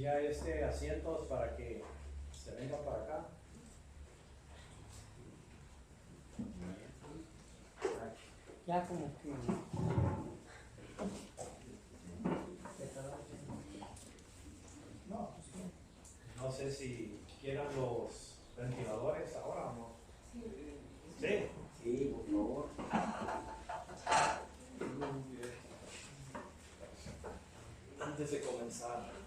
Si hay asientos para que se venga para acá. Ya como que... No sé si quieran los ventiladores ahora o no. Sí. Sí, por favor. Antes de comenzar.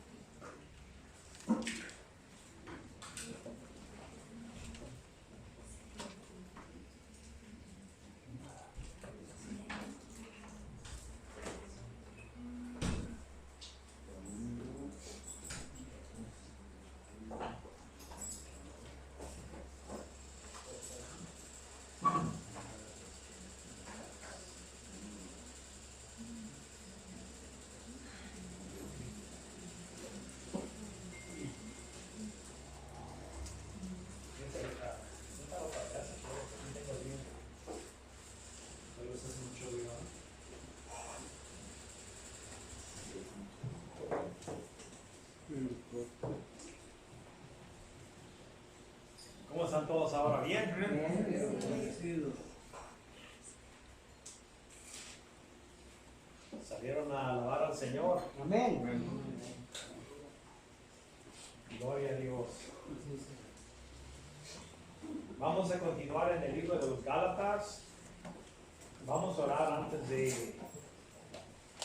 ¿Cómo están todos ahora? ¿Bien? ¿Salieron a alabar al Señor? Amén. Gloria a Dios. Vamos a continuar en el libro de los Gálatas. Vamos a orar antes de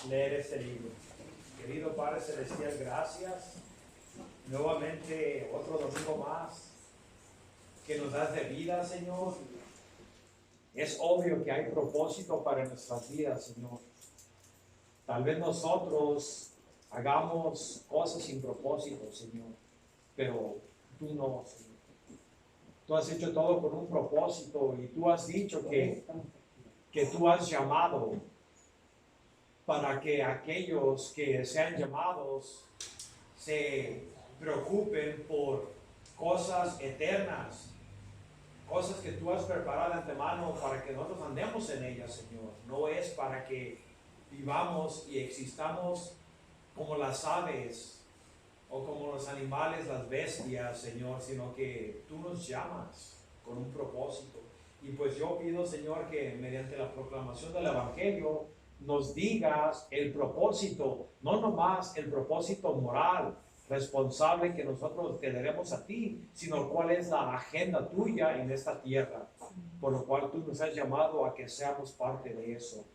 leer este libro. Querido Padre Celestial, gracias. Nuevamente otro domingo más que nos das de vida, Señor. Es obvio que hay propósito para nuestras vidas, Señor. Tal vez nosotros hagamos cosas sin propósito, Señor, pero tú no, Señor. Tú has hecho todo con un propósito y tú has dicho que tú has llamado para que aquellos que sean llamados se preocupen por cosas eternas, cosas que tú has preparado de antemano para que nosotros andemos en ellas, Señor. No es para que vivamos y existamos como las aves o como los animales, las bestias, Señor, sino que tú nos llamas con un propósito. Y pues yo pido, Señor, que mediante la proclamación del Evangelio nos digas el propósito, no nomás el propósito moral, responsable que nosotros te daremos a ti, sino cuál es la agenda tuya en esta tierra, por lo cual tú nos has llamado a que seamos parte de eso.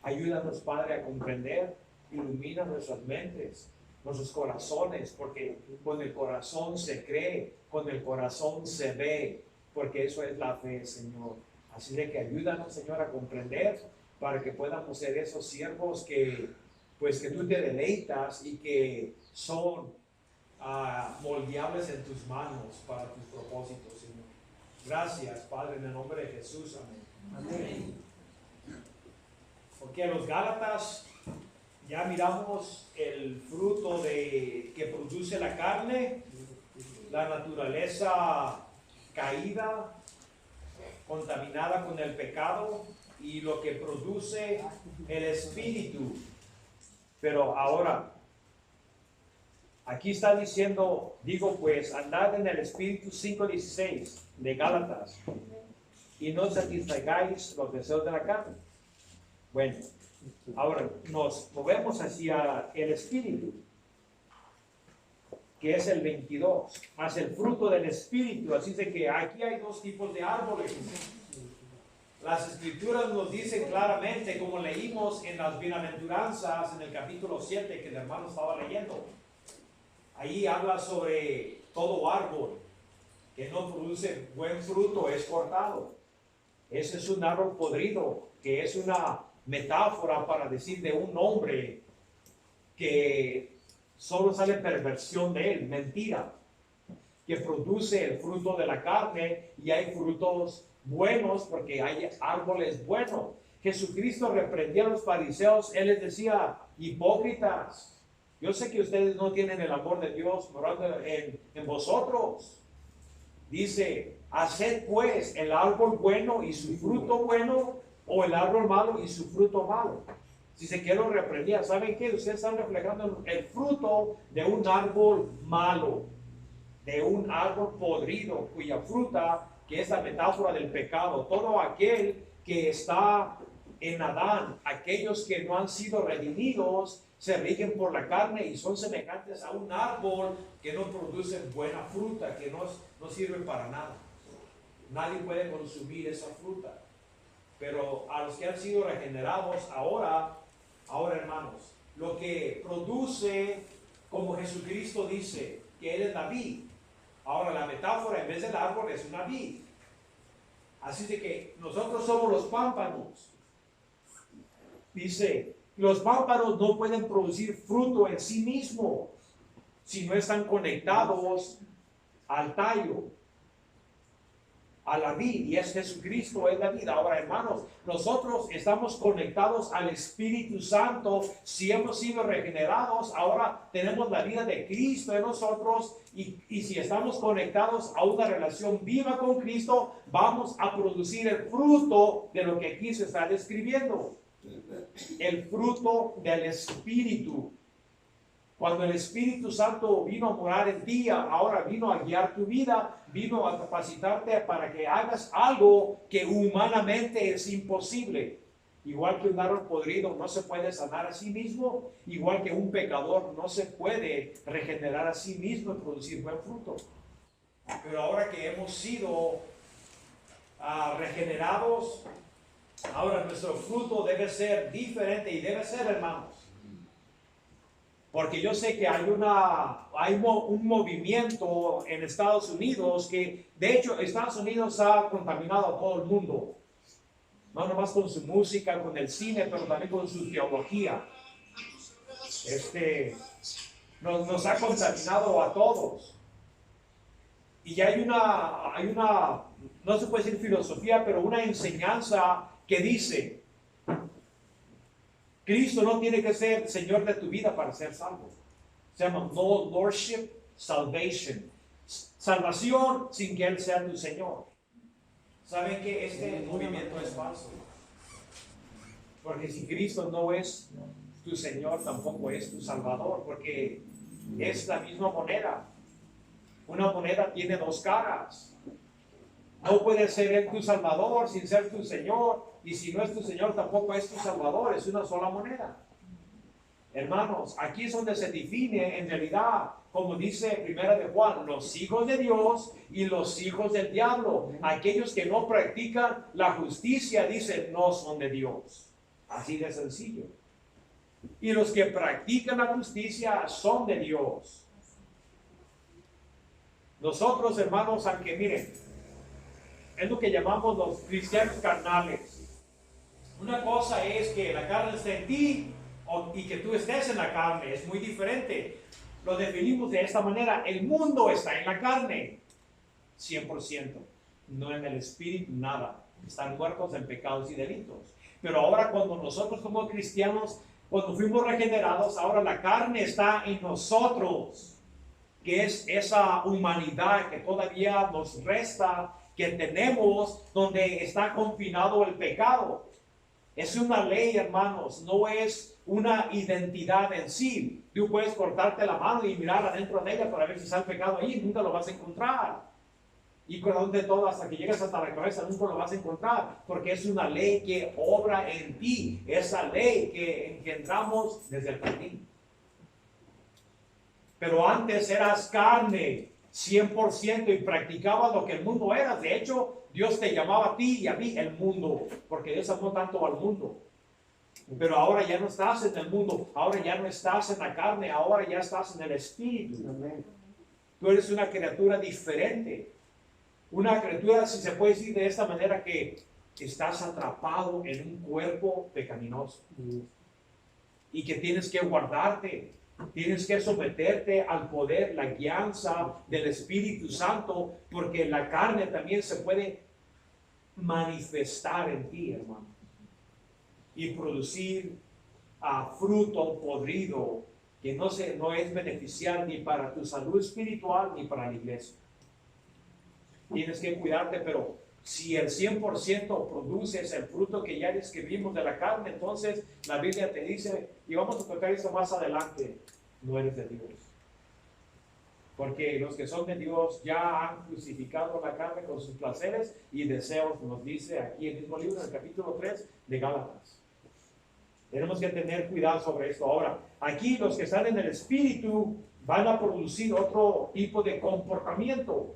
Ayúdanos, Padre, a comprender, ilumina nuestras mentes, nuestros corazones, porque con el corazón se cree, con el corazón se ve, porque eso es la fe, Señor. Así de que ayúdanos, Señor, a comprender para que podamos ser esos siervos que tú te deleitas y que son moldeables en tus manos para tus propósitos, Señor. Gracias, Padre, en el nombre de Jesús. Amén. Amén. Porque los Gálatas ya miramos el fruto que produce la carne, la naturaleza caída, contaminada con el pecado, y lo que produce el espíritu. Pero ahora, aquí está diciendo, digo pues, andad en el espíritu, 5:16 de Gálatas, y no satisfagáis los deseos de la carne. Bueno, ahora nos movemos hacia el espíritu, que es el 22, más el fruto del espíritu. Así de que aquí hay dos tipos de árboles. Las escrituras nos dicen claramente, como leímos en las bienaventuranzas en el capítulo 7 que el hermano estaba leyendo. Ahí habla sobre todo árbol que no produce buen fruto es cortado. Ese es un árbol podrido, que es una metáfora para decir de un hombre que solo sale perversión de él, mentira, que produce el fruto de la carne, y hay frutos buenos porque hay árboles buenos. Jesucristo reprendía a los fariseos. Él les decía: hipócritas, yo sé que ustedes no tienen el amor de Dios morando en vosotros. Dice: haced pues el árbol bueno y su fruto bueno, o el árbol malo y su fruto malo. Dice que él lo reprendía. ¿Saben qué? Ustedes están reflejando el fruto de un árbol malo, de un árbol podrido, cuya fruta, que es la metáfora del pecado, todo aquel que está en Adán, aquellos que no han sido redimidos, se rigen por la carne y son semejantes a un árbol que no produce buena fruta, que no sirve para nada. Nadie puede consumir esa fruta. Pero a los que han sido regenerados ahora hermanos, lo que produce, como Jesucristo dice, que Él es la vid. Ahora la metáfora en vez del árbol es una vid. Así de que nosotros somos los pámpanos. Dice, los pámpanos no pueden producir fruto en sí mismos si no están conectados al tallo, a la vid, y es Jesucristo, es la vida. Ahora, hermanos, nosotros estamos conectados al Espíritu Santo. Si hemos sido regenerados, ahora tenemos la vida de Cristo en nosotros, y si estamos conectados a una relación viva con Cristo, vamos a producir el fruto de lo que aquí se está describiendo. El fruto del Espíritu. Cuando el Espíritu Santo vino a morar en ti, ahora vino a guiar tu vida, vino a capacitarte para que hagas algo que humanamente es imposible. Igual que un árbol podrido no se puede sanar a sí mismo, igual que un pecador no se puede regenerar a sí mismo y producir buen fruto. Pero ahora que hemos sido regenerados, ahora nuestro fruto debe ser diferente y debe ser, hermanos. Porque yo sé que hay un movimiento en Estados Unidos que, de hecho, Estados Unidos ha contaminado a todo el mundo. No nomás con su música, con el cine, pero también con su teología. Nos ha contaminado a todos. Y hay una, no se puede decir filosofía, pero una enseñanza que dice: Cristo no tiene que ser Señor de tu vida para ser salvo. Se llama no lordship salvation. Salvación sin que Él sea tu Señor. ¿Saben que este movimiento es falso? Porque si Cristo no es tu Señor, tampoco es tu Salvador, porque es la misma moneda. Una moneda tiene dos caras. No puede ser Él tu Salvador sin ser tu Señor, y si no es tu Señor tampoco es tu Salvador, es una sola moneda. Hermanos, aquí es donde se define en realidad, como dice Primera de Juan, los hijos de Dios y los hijos del diablo. Aquellos que no practican la justicia, dicen, no son de Dios. Así de sencillo. Y los que practican la justicia son de Dios. Nosotros, hermanos, aunque miren, es lo que llamamos los cristianos carnales. Una cosa es que la carne esté en ti y que tú estés en la carne. Es muy diferente. Lo definimos de esta manera. El mundo está en la carne, 100%. No en el espíritu, nada. Están muertos en pecados y delitos. Pero ahora cuando nosotros como cristianos, cuando fuimos regenerados, ahora la carne está en nosotros, que es esa humanidad que todavía nos resta, que tenemos, donde está confinado el pecado. Es una ley, hermanos, no es una identidad en sí. Tú puedes cortarte la mano y mirar adentro de ella para ver si está el pecado ahí, nunca lo vas a encontrar. Y con de todo, hasta que llegues hasta la cabeza, nunca lo vas a encontrar, porque es una ley que obra en ti, esa ley que engendramos desde el jardín. Pero antes eras carne, 100%, y practicabas lo que el mundo era. De hecho, Dios te llamaba a ti y a mí el mundo, porque Dios amó tanto al mundo. Pero ahora ya no estás en el mundo, ahora ya no estás en la carne, ahora ya estás en el espíritu. Tú eres una criatura diferente. Una criatura, si se puede decir de esta manera, que estás atrapado en un cuerpo pecaminoso. Y que tienes que guardarte. Tienes que someterte al poder, la guianza del Espíritu Santo, porque la carne también se puede manifestar en ti, hermano, y producir fruto podrido que no es beneficiar ni para tu salud espiritual ni para la iglesia. Tienes que cuidarte, pero si el 100% produces el fruto que ya describimos de la carne, entonces la Biblia te dice, y vamos a tocar eso más adelante, no eres de Dios. Porque los que son de Dios ya han crucificado la carne con sus placeres y deseos, nos dice aquí el mismo libro, en el capítulo 3 de Gálatas. Tenemos que tener cuidado sobre esto. Ahora, aquí los que están en el Espíritu van a producir otro tipo de comportamiento.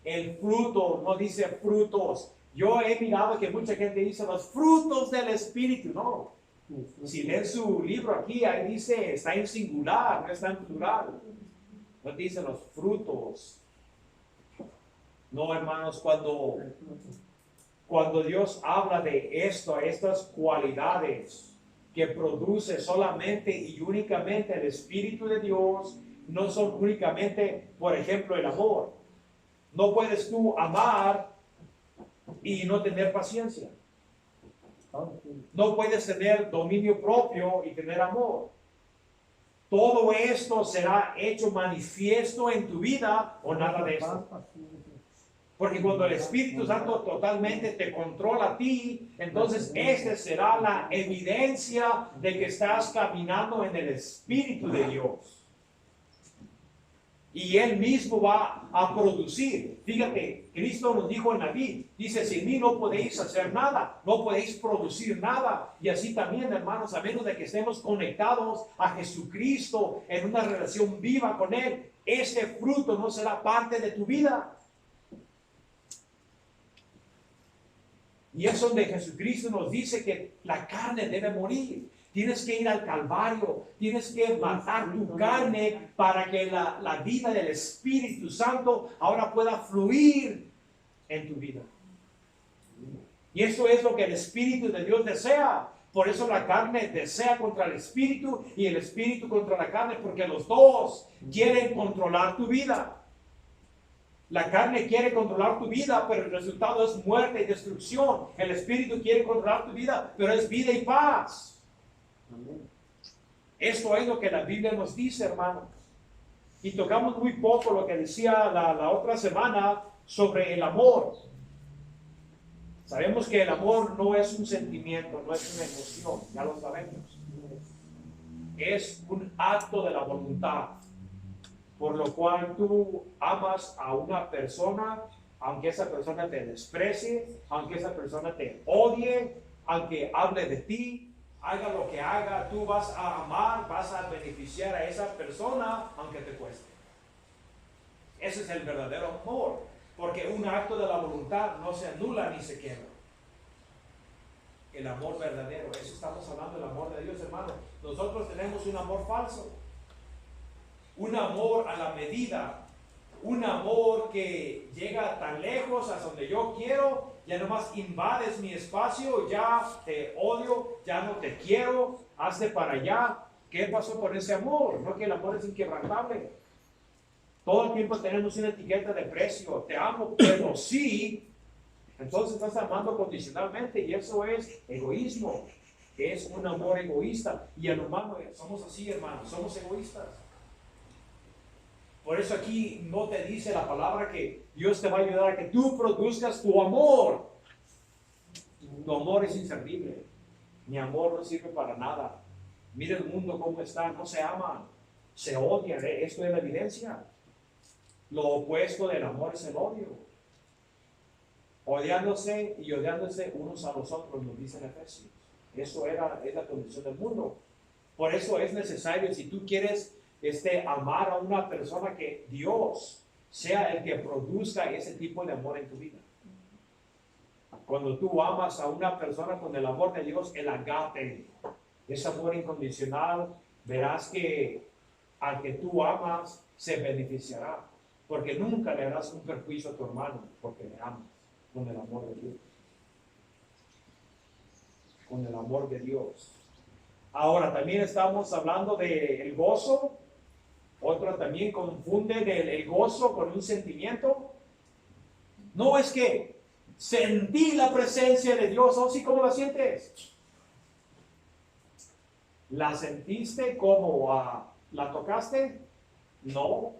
El fruto, no dice frutos. Yo he mirado que mucha gente dice los frutos del Espíritu. No. Si leen su libro aquí, ahí dice, está en singular, no está en plural. No dice los frutos. No, hermanos, cuando Dios habla de esto, estas cualidades que produce solamente y únicamente el Espíritu de Dios, no son únicamente, por ejemplo, el amor. No puedes tú amar y no tener paciencia. No puedes tener dominio propio y tener amor. Todo esto será hecho manifiesto en tu vida o nada de esto. Porque cuando el Espíritu Santo totalmente te controla a ti, entonces esta será la evidencia de que estás caminando en el Espíritu de Dios. Y Él mismo va a producir. Fíjate, Cristo nos dijo en la Biblia, dice, sin mí no podéis hacer nada, no podéis producir nada. Y así también, hermanos, a menos de que estemos conectados a Jesucristo en una relación viva con Él, este fruto no será parte de tu vida. Y es donde Jesucristo nos dice que la carne debe morir. Tienes que ir al Calvario, tienes que matar tu carne para que la vida del Espíritu Santo ahora pueda fluir en tu vida. Y eso es lo que el Espíritu de Dios desea. Por eso la carne desea contra el Espíritu y el Espíritu contra la carne, porque los dos quieren controlar tu vida. La carne quiere controlar tu vida, pero el resultado es muerte y destrucción. El Espíritu quiere controlar tu vida, pero es vida y paz. Esto es lo que la Biblia nos dice, hermanos. Y tocamos muy poco lo que decía la otra semana sobre el amor. Sabemos que el amor no es un sentimiento, no es una emoción, ya lo sabemos. Es un acto de la voluntad, por lo cual tú amas a una persona, aunque esa persona te desprecie, aunque esa persona te odie, aunque hable de ti, haga lo que haga, tú vas a amar, vas a beneficiar a esa persona, aunque te cueste. Ese es el verdadero amor, porque un acto de la voluntad no se anula ni se quiebra. El amor verdadero, eso estamos hablando del amor de Dios, hermano. Nosotros tenemos un amor falso, un amor a la medida, un amor que llega tan lejos hasta donde yo quiero. Ya nomás invades mi espacio, ya te odio, ya no te quiero, hazte para allá. ¿Qué pasó con ese amor? No, que el amor es inquebrantable. Todo el tiempo tenemos una etiqueta de precio. Te amo, pero sí. Entonces estás amando condicionalmente y eso es egoísmo. Es un amor egoísta. Y el humano, somos así, hermanos, somos egoístas. Por eso aquí no te dice la palabra que Dios te va a ayudar a que tú produzcas tu amor. Tu amor es inservible. Mi amor no sirve para nada. Mira el mundo cómo está, no se aman, se odian. Esto es la evidencia. Lo opuesto del amor es el odio. Odiándose y odiándose unos a los otros, nos dice en Efesios. Eso es la condición del mundo. Por eso es necesario, si tú quieres amar a una persona, que Dios sea el que produzca ese tipo de amor en tu vida. Cuando tú amas a una persona con el amor de Dios, el agape, ese amor incondicional, verás que al que tú amas se beneficiará, porque nunca le harás un perjuicio a tu hermano, porque le amas con el amor de Dios. Con el amor de Dios. Ahora también estamos hablando del gozo. Otro también confunde el gozo con un sentimiento. No es que sentí la presencia de Dios, ¿o sí? ¿Cómo la sientes? ¿La sentiste como la tocaste? No.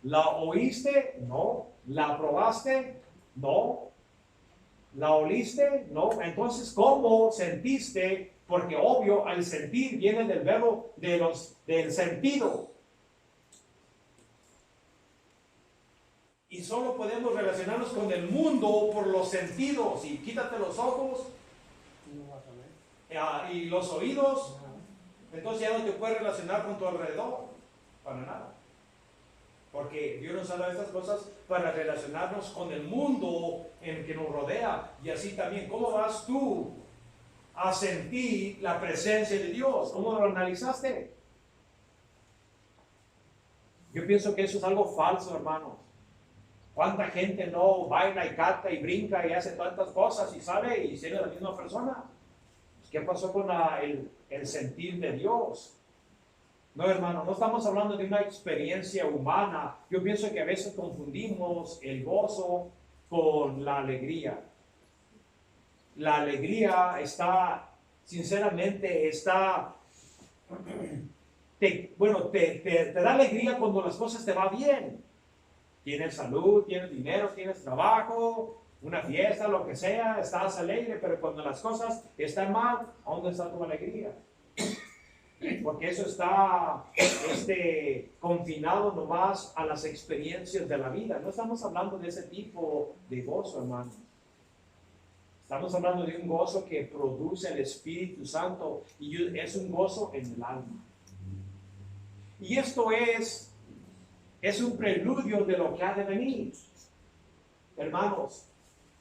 ¿La oíste? No. ¿La probaste? No. ¿La oliste? No. Entonces, ¿cómo sentiste? Porque obvio, al sentir viene del verbo del sentido. Y solo podemos relacionarnos con el mundo por los sentidos. Y quítate los ojos y los oídos, entonces ya no te puedes relacionar con tu alrededor, para nada. Porque Dios nos ha dado estas cosas para relacionarnos con el mundo en el que nos rodea. Y así también, ¿cómo vas tú a sentir la presencia de Dios? ¿Cómo lo analizaste? Yo pienso que eso es algo falso, hermanos. ¿Cuánta gente no baila y canta y brinca y hace tantas cosas y sale y sigue la misma persona? ¿Qué pasó con el sentir de Dios? No, hermano, no estamos hablando de una experiencia humana. Yo pienso que a veces confundimos el gozo con la alegría. La alegría sinceramente, te da alegría cuando las cosas te van bien. Tienes salud, tienes dinero, tienes trabajo, una fiesta, lo que sea, estás alegre, pero cuando las cosas están mal, ¿dónde está tu alegría? Porque eso está confinado nomás a las experiencias de la vida. No estamos hablando de ese tipo de gozo, hermano. Estamos hablando de un gozo que produce el Espíritu Santo y es un gozo en el alma. Y esto es un preludio de lo que ha de venir. Hermanos,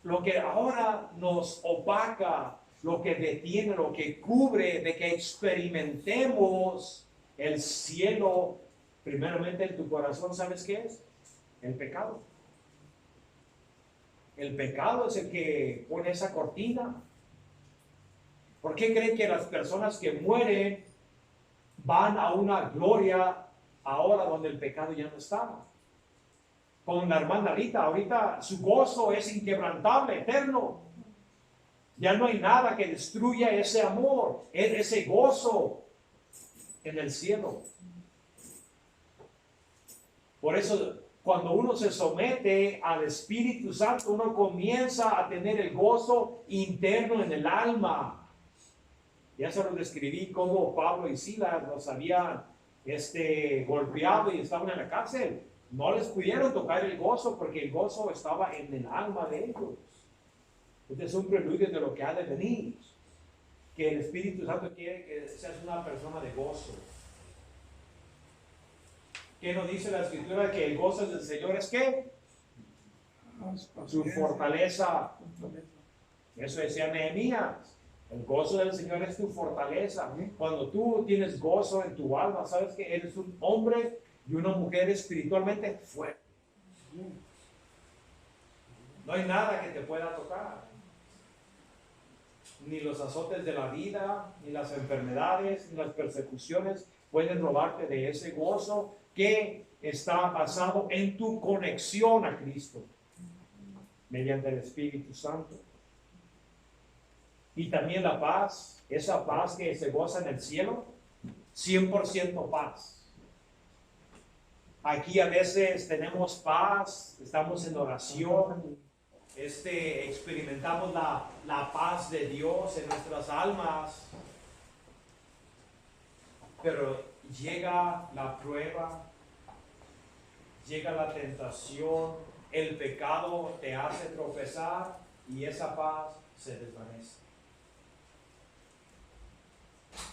lo que ahora nos opaca, lo que detiene, lo que cubre de que experimentemos el cielo, primeramente en tu corazón, ¿sabes qué es? El pecado. El pecado es el que pone esa cortina. ¿Por qué creen que las personas que mueren van a una gloria ahora donde el pecado ya no está? Con la hermana Rita, ahorita su gozo es inquebrantable, eterno. Ya no hay nada que destruya ese amor, ese gozo en el cielo. Por eso, cuando uno se somete al Espíritu Santo, uno comienza a tener el gozo interno en el alma. Ya se lo describí cómo Pablo y Silas los habían golpeado y estaban en la cárcel. No les pudieron tocar el gozo porque el gozo estaba en el alma de ellos. Este es un preludio de lo que ha de venir. Que el Espíritu Santo quiere que seas una persona de gozo. ¿Qué nos dice la Escritura? Que el gozo del Señor es ¿qué? Su fortaleza. Eso decía Nehemías. El gozo del Señor es tu fortaleza. Cuando tú tienes gozo en tu alma, sabes que eres un hombre y una mujer espiritualmente fuerte. No hay nada que te pueda tocar. Ni los azotes de la vida, ni las enfermedades, ni las persecuciones pueden robarte de ese gozo que está basado en tu conexión a Cristo mediante el Espíritu Santo. Y también la paz, esa paz que se goza en el cielo, 100% paz. Aquí a veces tenemos paz, estamos en oración, experimentamos la paz de Dios en nuestras almas, pero llega la prueba, llega la tentación, el pecado te hace tropezar y esa paz se desvanece.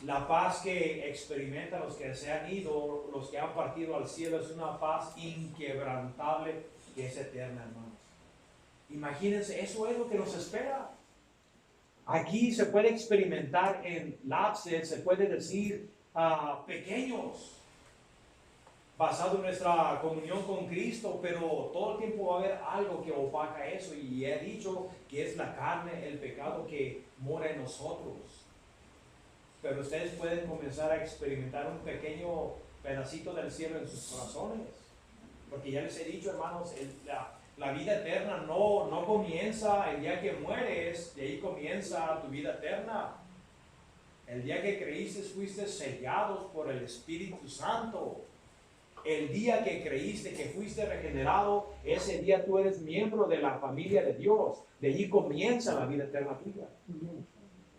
La paz que experimentan los que se han ido, los que han partido al cielo, es una paz inquebrantable que es eterna, hermanos. Imagínense, eso es lo que nos espera. Aquí se puede experimentar en lapses, se puede decir pequeños, basado en nuestra comunión con Cristo, pero todo el tiempo va a haber algo que opaca eso, y he dicho que es la carne, el pecado que mora en nosotros. Pero ustedes pueden comenzar a experimentar un pequeño pedacito del cielo en sus corazones, porque ya les he dicho, hermanos, la vida eterna no comienza el día que mueres, de ahí comienza tu vida eterna. El día que creíste fuiste sellados por el Espíritu Santo. El día que creíste que fuiste regenerado, ese día tú eres miembro de la familia de Dios. De allí comienza la vida eterna tuya.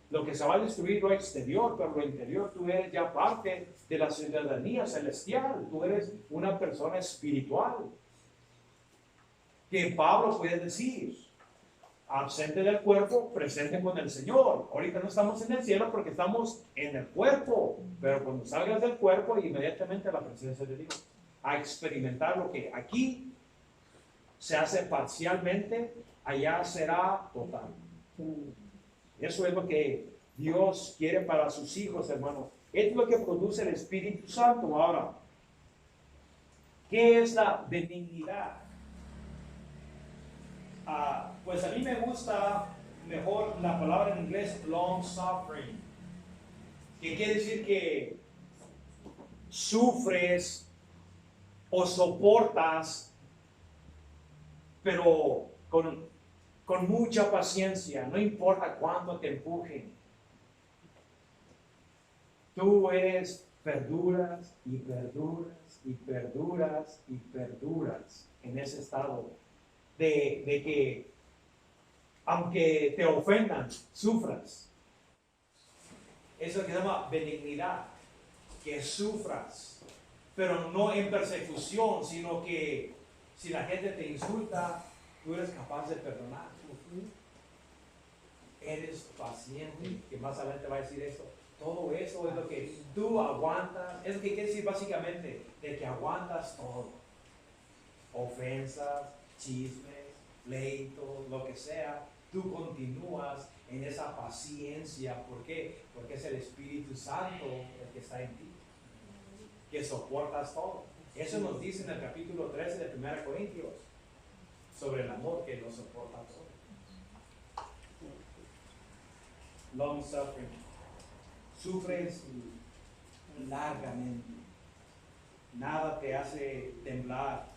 Lo que se va a destruir lo exterior, pero lo interior, tú eres ya parte de la ciudadanía celestial. Tú eres una persona espiritual. Que Pablo puede decir, absente del cuerpo, presente con el Señor. Ahorita no estamos en el cielo porque estamos en el cuerpo, pero cuando salgas del cuerpo, inmediatamente a la presencia de Dios. A experimentar lo que aquí se hace parcialmente, allá será total. Eso es lo que Dios quiere para sus hijos, hermanos. Es lo que produce el Espíritu Santo. Ahora, ¿qué es la benignidad? Pues a mí me gusta mejor la palabra en inglés long suffering, que quiere decir que sufres o soportas, pero con mucha paciencia, no importa cuánto te empujen. Tú eres perduras y perduras y perduras y perduras en ese estado de que aunque te ofendan, sufras. Eso es lo que se llama benignidad, que sufras, pero no en persecución, sino que si la gente te insulta, tú eres capaz de perdonar. Eres paciente, que más adelante va a decir esto. Todo eso es lo que tú aguantas, es lo que quiere decir básicamente, de que aguantas todo. Ofensas, chismes, pleitos, lo que sea, tú continúas en esa paciencia. ¿Por qué? Porque es el Espíritu Santo el que está en ti, que soportas todo. Eso nos dice en el capítulo 13 de 1 Corintios, sobre el amor que lo soporta todo. Long suffering. Sufres largamente. Nada te hace temblar.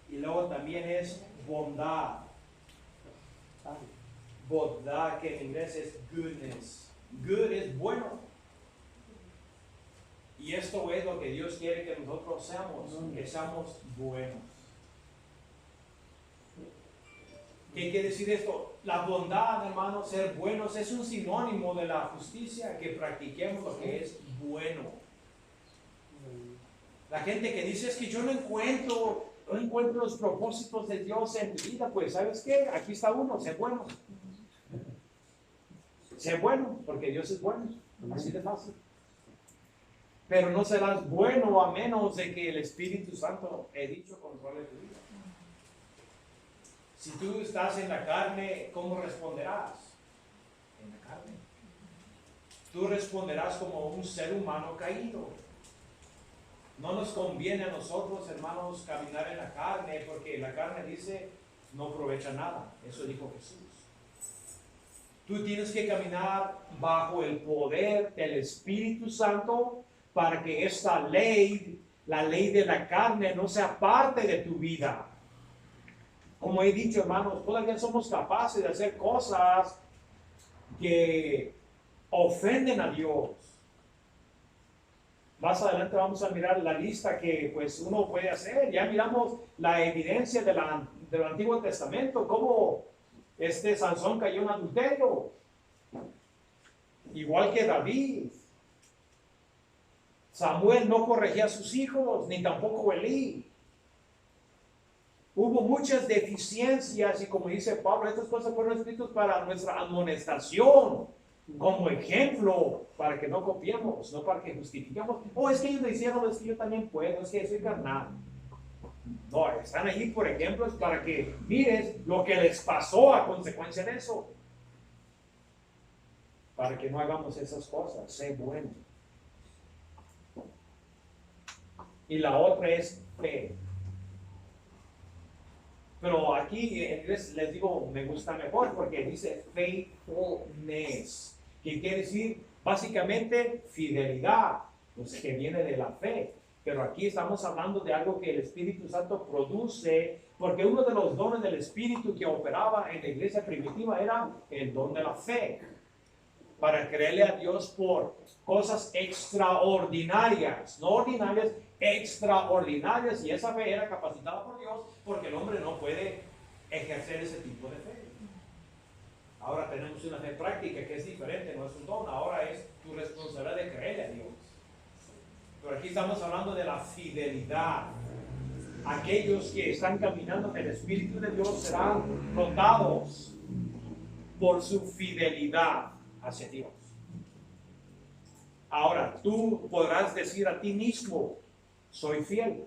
Y luego también es bondad. Bondad, que en inglés es goodness. Good es bueno. Y esto es lo que Dios quiere que nosotros seamos, que seamos buenos. ¿Qué quiere decir esto? La bondad, hermanos, ser buenos es un sinónimo de la justicia, que practiquemos lo que es bueno. La gente que dice es que yo no encuentro los propósitos de Dios en mi vida, pues ¿sabes qué? Aquí está uno, sé bueno. Sé bueno, porque Dios es bueno, así de fácil. Pero no serás bueno a menos de que el Espíritu Santo, he dicho, controle tu vida. Si tú estás en la carne, ¿cómo responderás? En la carne. Tú responderás como un ser humano caído. No nos conviene a nosotros, hermanos, caminar en la carne, porque la carne dice, no aprovecha nada. Eso dijo Jesús. Tú tienes que caminar bajo el poder del Espíritu Santo para que esta ley, la ley de la carne, no sea parte de tu vida. Como he dicho, hermanos, todavía somos capaces de hacer cosas que ofenden a Dios. Más adelante vamos a mirar la lista que pues uno puede hacer. Ya miramos la evidencia del Antiguo Testamento, cómo Sansón cayó en adulterio. Igual que David. Samuel no corregía a sus hijos, ni tampoco Elí. Hubo muchas deficiencias y como dice Pablo, estas cosas fueron escritas para nuestra amonestación, como ejemplo, para que no copiemos, no para que justifiquemos. Es que ellos lo hicieron, es que yo también puedo, es que soy carnal. No, están allí por ejemplos para que mires lo que les pasó a consecuencia de eso. Para que no hagamos esas cosas, sé bueno. Y la otra es fe. Pero aquí en inglés les digo, me gusta mejor porque dice faithfulness, que quiere decir básicamente fidelidad, pues que viene de la fe. Pero aquí estamos hablando de algo que el Espíritu Santo produce, porque uno de los dones del Espíritu que operaba en la iglesia primitiva era el don de la fe, para creerle a Dios por cosas extraordinarias, no ordinarias, extraordinarias, y esa fe era capacitada por Dios, porque el hombre no puede ejercer ese tipo de fe. Ahora tenemos una fe práctica que es diferente, no es un don, ahora es tu responsabilidad de creerle a Dios. Pero aquí estamos hablando de la fidelidad. Aquellos que están caminando en el Espíritu de Dios serán notados por su fidelidad hacia Dios. Ahora, tú podrás decir a ti mismo, soy fiel.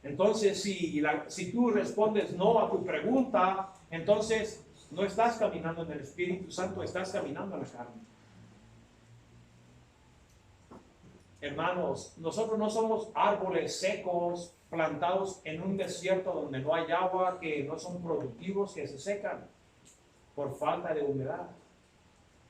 Entonces, si tú respondes no a tu pregunta, entonces no estás caminando en el Espíritu Santo, estás caminando en la carne. Hermanos, nosotros no somos árboles secos plantados en un desierto donde no hay agua, que no son productivos, que se secan por falta de humedad.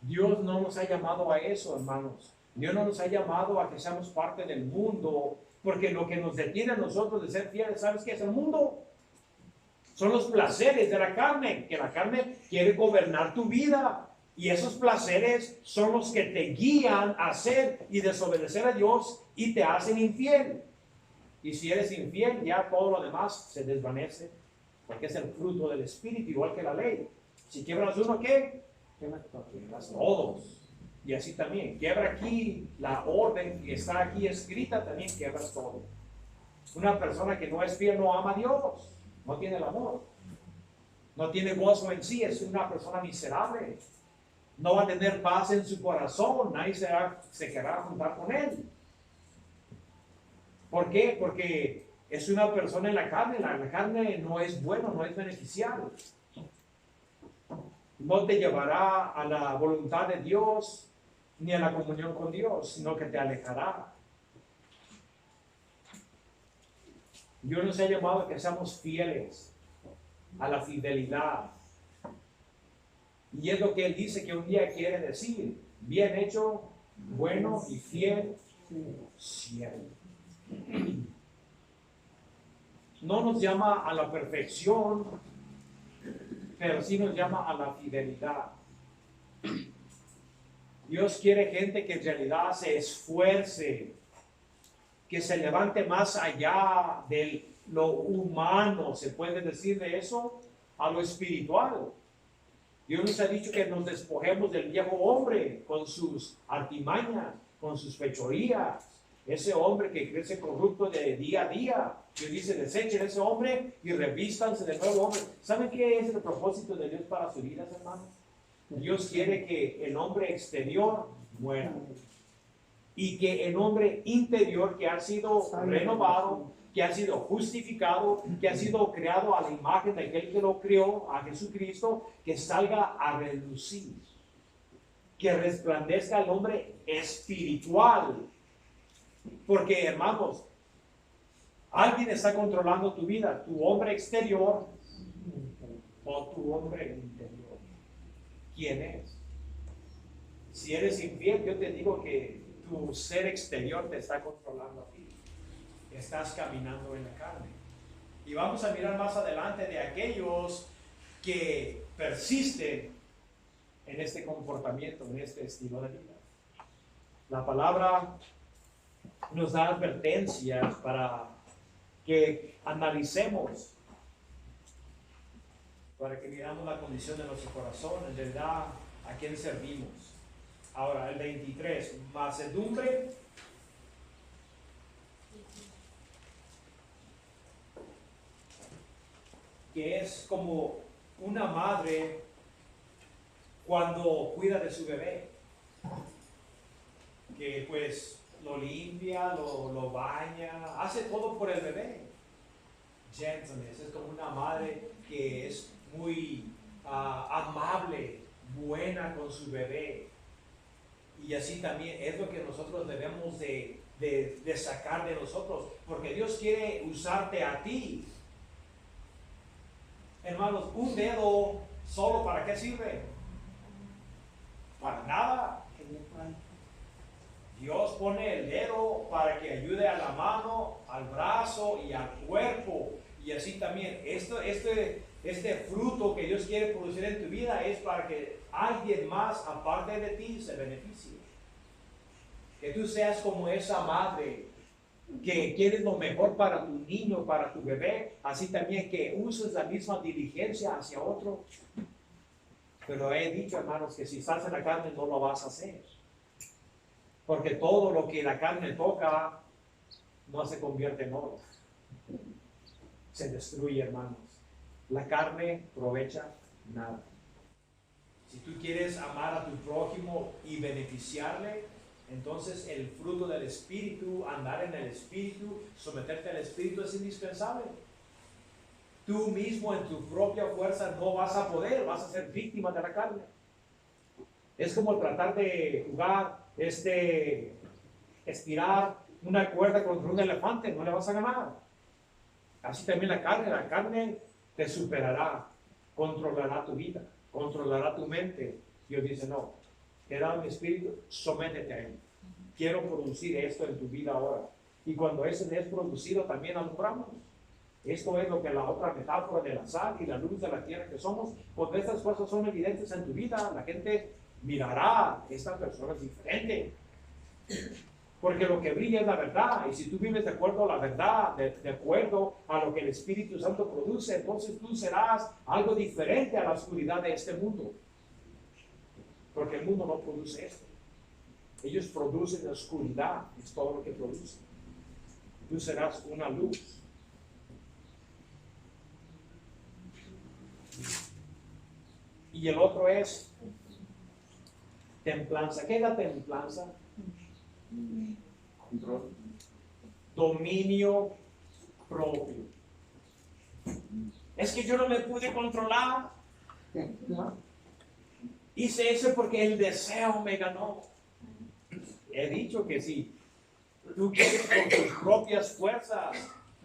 Dios no nos ha llamado a eso, hermanos. Dios no nos ha llamado a que seamos parte del mundo, porque lo que nos detiene a nosotros de ser fieles, ¿sabes qué es el mundo? Son los placeres de la carne, que la carne quiere gobernar tu vida. Y esos placeres son los que te guían a hacer y desobedecer a Dios y te hacen infiel. Y si eres infiel, ya todo lo demás se desvanece, porque es el fruto del Espíritu, igual que la ley. Si quiebras uno, ¿qué? Quiebras todos. Y así también, quiebra aquí la orden que está aquí escrita, también quiebras todo. Una persona que no es fiel no ama a Dios, no tiene el amor, no tiene gozo en sí, es una persona miserable. No va a tener paz en su corazón, nadie se querrá juntar con él. ¿Por qué? Porque es una persona en la carne, la carne no es bueno, no es beneficial. No te llevará a la voluntad de Dios ni a la comunión con Dios, sino que te alejará. Dios nos ha llamado a que seamos fieles a la fidelidad. Y es lo que Él dice que un día quiere decir: bien hecho, bueno y fiel siervo. No nos llama a la perfección, pero sí nos llama a la fidelidad. Dios quiere gente que en realidad se esfuerce, que se levante más allá de lo humano, se puede decir de eso, a lo espiritual. Dios nos ha dicho que nos despojemos del viejo hombre con sus artimañas, con sus fechorías. Ese hombre que crece corrupto de día a día. Dios dice, desechen ese hombre y revístanse del nuevo hombre. ¿Saben qué es el propósito de Dios para sus vidas, hermanos? Dios quiere que el hombre exterior muera. Y que el hombre interior, que ha sido renovado, que ha sido justificado, que ha sido creado a la imagen de aquel que lo creó, a Jesucristo, que salga a relucir, que resplandezca el hombre espiritual. Porque, hermanos, alguien está controlando tu vida, tu hombre exterior o tu hombre interior. ¿Quién es? Si eres infiel, yo te digo que tu ser exterior te está controlando a ti. Estás caminando en la carne. Y vamos a mirar más adelante de aquellos que persisten en este comportamiento, en este estilo de vida. La palabra nos da advertencias para que analicemos, para que miramos la condición de nuestro corazón, en realidad a quién servimos. Ahora, el 23, mansedumbre. Que es como una madre cuando cuida de su bebé, que pues lo limpia, lo baña, hace todo por el bebé. Gentleness, es como una madre que es muy amable, buena con su bebé. Y así también es lo que nosotros debemos de sacar de nosotros, porque Dios quiere usarte a ti. Hermanos, un dedo solo, ¿para qué sirve? Para nada. Dios pone el dedo para que ayude a la mano, al brazo y al cuerpo. Y así también, este fruto que Dios quiere producir en tu vida es para que alguien más, aparte de ti, se beneficie. Que tú seas como esa madre que quieres lo mejor para tu niño, para tu bebé, así también que uses la misma diligencia hacia otro. Pero he dicho, hermanos, que si estás en la carne no lo vas a hacer. Porque todo lo que la carne toca no se convierte en oro. Se destruye, hermanos. La carne aprovecha nada. Si tú quieres amar a tu prójimo y beneficiarle, entonces el fruto del Espíritu, andar en el Espíritu, someterte al Espíritu es indispensable. Tú mismo en tu propia fuerza no vas a poder, vas a ser víctima de la carne. Es como tratar de jugar, estirar una cuerda contra un elefante, no le vas a ganar. Así también la carne te superará, controlará tu vida, controlará tu mente. Dios dice, no, te da mi espíritu, sométete a él. Quiero producir esto en tu vida ahora. Y cuando eso es producido, también alumbramos. Esto es lo que la otra metáfora de la sal y la luz de la tierra que somos. Cuando estas cosas son evidentes en tu vida, la gente mirará, esta persona es diferente. Porque lo que brilla es la verdad. Y si tú vives de acuerdo a la verdad, de acuerdo a lo que el Espíritu Santo produce, entonces tú serás algo diferente a la oscuridad de este mundo. Porque el mundo no produce esto. Ellos producen la oscuridad, es todo lo que producen. Tú serás una luz. Y el otro es templanza. ¿Qué es la templanza? Control. Dominio propio. Es que yo no me pude controlar. Hice eso porque el deseo me ganó. He dicho que si tú quieres con tus propias fuerzas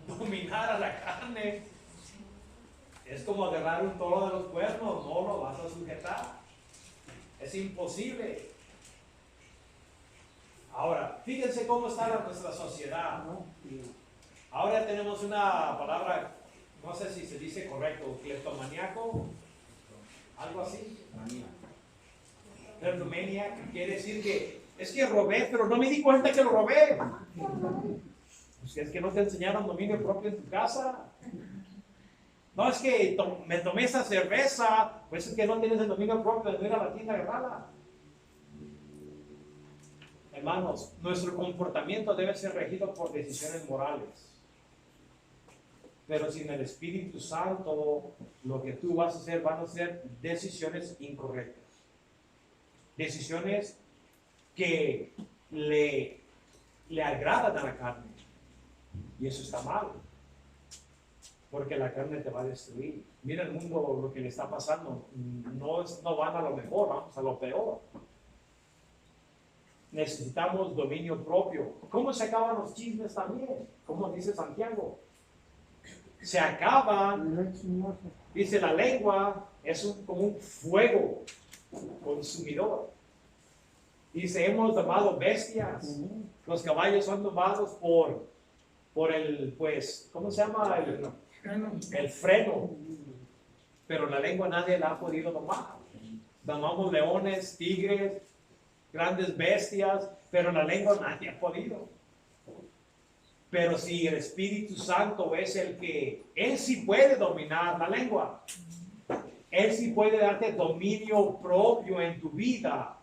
dominar a la carne, es como agarrar un toro de los cuernos, no lo vas a sujetar. Es imposible. Ahora, fíjense cómo está nuestra sociedad. Ahora tenemos una palabra, no sé si se dice correcto, cleptomaníaco, algo así. Kleptomania, que quiere decir que es que robé, pero no me di cuenta que lo robé. Pues es que no te enseñaron dominio propio en tu casa. No, es que me tomé esa cerveza, pues es que no tienes el dominio propio de no ir a la tienda a agarrarla. Hermanos, nuestro comportamiento debe ser regido por decisiones morales. Pero sin el Espíritu Santo, lo que tú vas a hacer van a ser decisiones incorrectas. Decisiones que le agradan a la carne. Y eso está mal. Porque la carne te va a destruir. Mira el mundo, lo que le está pasando. No van a lo mejor, vamos a lo peor. Necesitamos dominio propio. ¿Cómo se acaban los chismes también? Como dice Santiago. Se acaban. Dice la lengua es como un fuego consumidor. Dice, hemos domado bestias. Los caballos son domados por el, pues, ¿cómo se llama? El freno. Pero la lengua nadie la ha podido domar. Domamos leones, tigres, grandes bestias, pero la lengua nadie ha podido. Pero si el Espíritu Santo es el que, Él sí puede dominar la lengua. Él sí puede darte dominio propio en tu vida,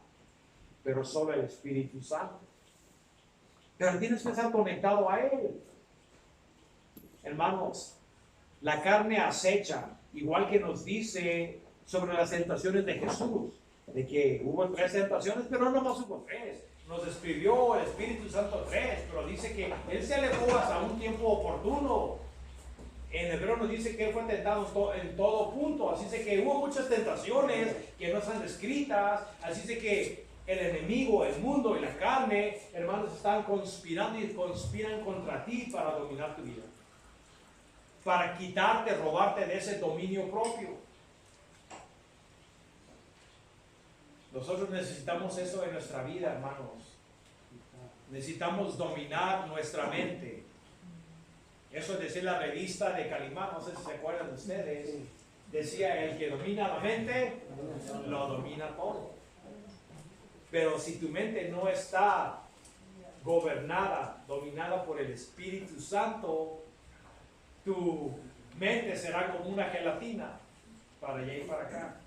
pero solo el Espíritu Santo. Pero tienes que estar conectado a Él. Hermanos, la carne acecha, igual que nos dice sobre las tentaciones de Jesús, de que hubo 3 tentaciones, pero no más hubo 3. Nos describió el Espíritu Santo 3, pero dice que Él se alejó hasta un tiempo oportuno. En hebreo nos dice que Él fue tentado en todo punto, así es que hubo muchas tentaciones que no están descritas, así es que el enemigo, el mundo y la carne, hermanos, están conspirando y conspiran contra ti para dominar tu vida, para quitarte, robarte de ese dominio propio. Nosotros necesitamos eso en nuestra vida, hermanos. Necesitamos dominar nuestra mente. Eso decía la revista de Calimán, no sé si se acuerdan de ustedes. Decía, el que domina la mente, lo domina todo. Pero si tu mente no está gobernada, dominada por el Espíritu Santo, tu mente será como una gelatina, para allá y para acá.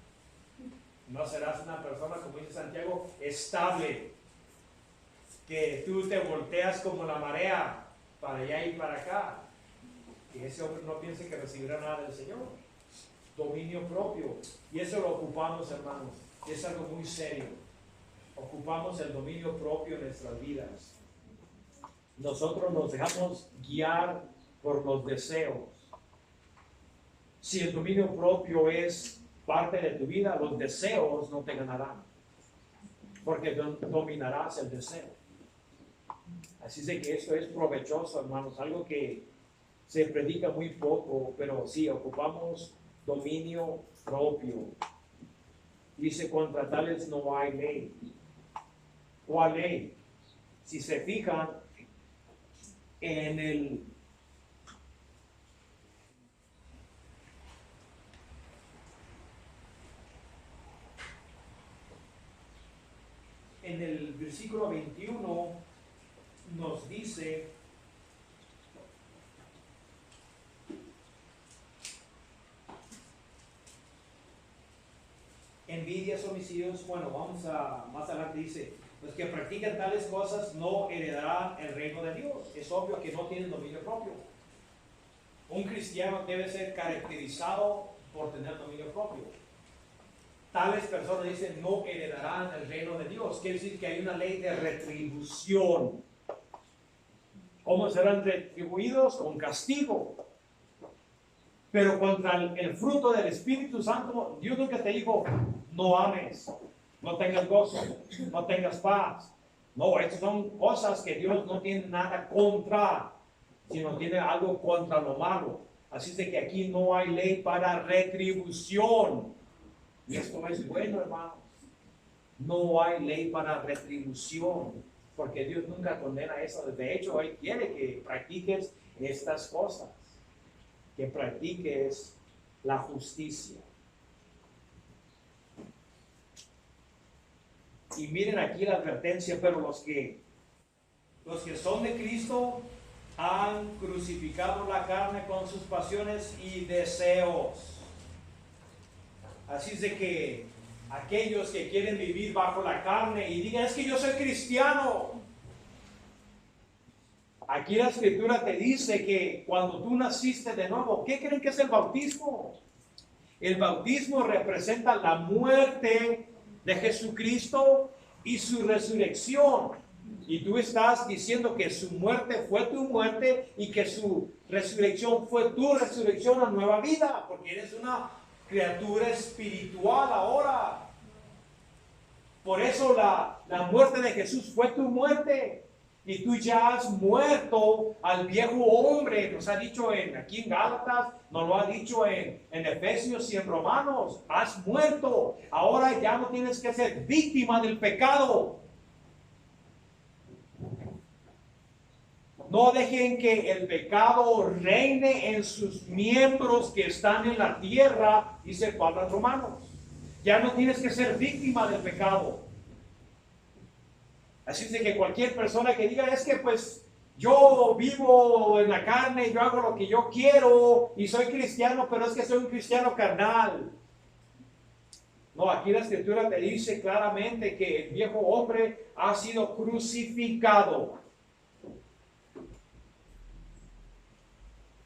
No serás una persona, como dice Santiago, estable, que tú te volteas como la marea, para allá y para acá. Que ese hombre no piense que recibirá nada del Señor. Dominio propio. Y eso lo ocupamos, hermanos. Es algo muy serio. Ocupamos el dominio propio en nuestras vidas. Nosotros nos dejamos guiar por los deseos. Si el dominio propio es parte de tu vida, los deseos no te ganarán, porque dominarás el deseo. Así es de que esto es provechoso, hermanos, algo que se predica muy poco, pero sí, ocupamos dominio propio. Dice, contra tales no hay ley. ¿Cuál ley? Si se fijan en el versículo 21 nos dice, envidias, homicidios, bueno, más adelante dice, los que practican tales cosas no heredarán el reino de Dios. Es obvio que no tienen dominio propio. Un cristiano debe ser caracterizado por tener dominio propio. Tales personas dicen no heredarán el reino de Dios. Quiere decir que hay una ley de retribución. ¿Cómo serán retribuidos? Con castigo. Pero contra el fruto del Espíritu Santo, Dios nunca te dijo, no ames, no tengas gozo, no tengas paz. No, estas son cosas que Dios no tiene nada contra, sino tiene algo contra lo malo. Así es de que aquí no hay ley para retribución. Y esto es bueno, hermanos. No hay ley para retribución, porque Dios nunca condena eso. De hecho, Él quiere que practiques estas cosas, que practiques la justicia. Y miren aquí la advertencia, pero los que son de Cristo han crucificado la carne con sus pasiones y deseos. Así es de que aquellos que quieren vivir bajo la carne y digan, es que yo soy cristiano. Aquí la Escritura te dice que cuando tú naciste de nuevo, ¿qué creen que es el bautismo? El bautismo representa la muerte de Jesucristo y su resurrección. Y tú estás diciendo que su muerte fue tu muerte y que su resurrección fue tu resurrección a nueva vida, porque eres una criatura espiritual ahora. Por eso la muerte de Jesús fue tu muerte. Y tú ya has muerto al viejo hombre. Nos ha dicho aquí en Gálatas, nos lo ha dicho en Efesios y en Romanos. Has muerto. Ahora ya no tienes que ser víctima del pecado. No dejen que el pecado reine en sus miembros que están en la tierra, dice Pablo en Romanos. Ya no tienes que ser víctima del pecado. Así es de que cualquier persona que diga, es que pues yo vivo en la carne, yo hago lo que yo quiero y soy cristiano, pero es que soy un cristiano carnal. No, aquí la Escritura te dice claramente que el viejo hombre ha sido crucificado.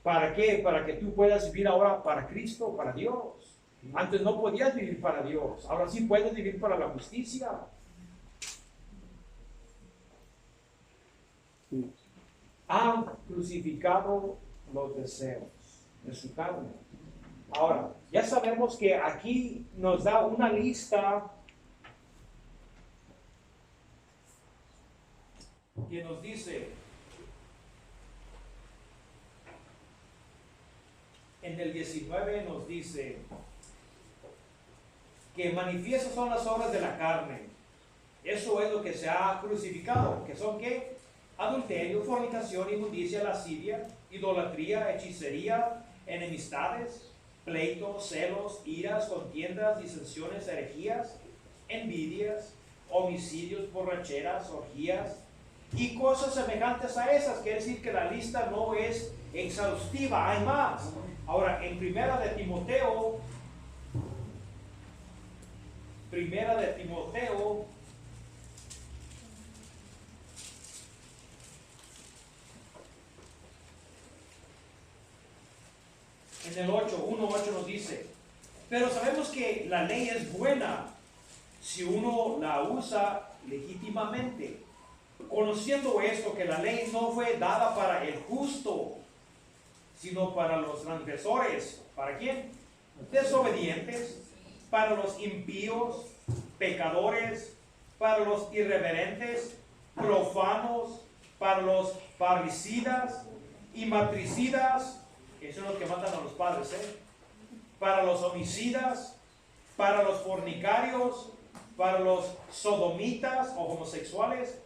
¿Para qué? Para que tú puedas vivir ahora para Cristo, para Dios. Antes no podías vivir para Dios, ahora sí puedes vivir para la justicia. Han crucificado los deseos de su carne. Ahora, ya sabemos que aquí nos da una lista que nos dice, en el 19 nos dice que manifiestas son las obras de la carne. Eso es lo que se ha crucificado, que son ¿qué? Adulterio, fornicación, inmundicia, lascivia, idolatría, hechicería, enemistades, pleitos, celos, iras, contiendas, disensiones, herejías, envidias, homicidios, borracheras, orgías y cosas semejantes a esas. Quiere decir que la lista no es exhaustiva, hay más. Ahora, en Primera de Timoteo, en el 1:8 nos dice: pero sabemos que la ley es buena si uno la usa legítimamente, conociendo esto, que la ley no fue dada para el justo, sino para los transgresores. ¿Para quién? Desobedientes, para los impíos, pecadores, para los irreverentes, profanos, para los parricidas y matricidas. Esos son los que matan a los padres, para los homicidas, para los fornicarios, para los sodomitas o homosexuales,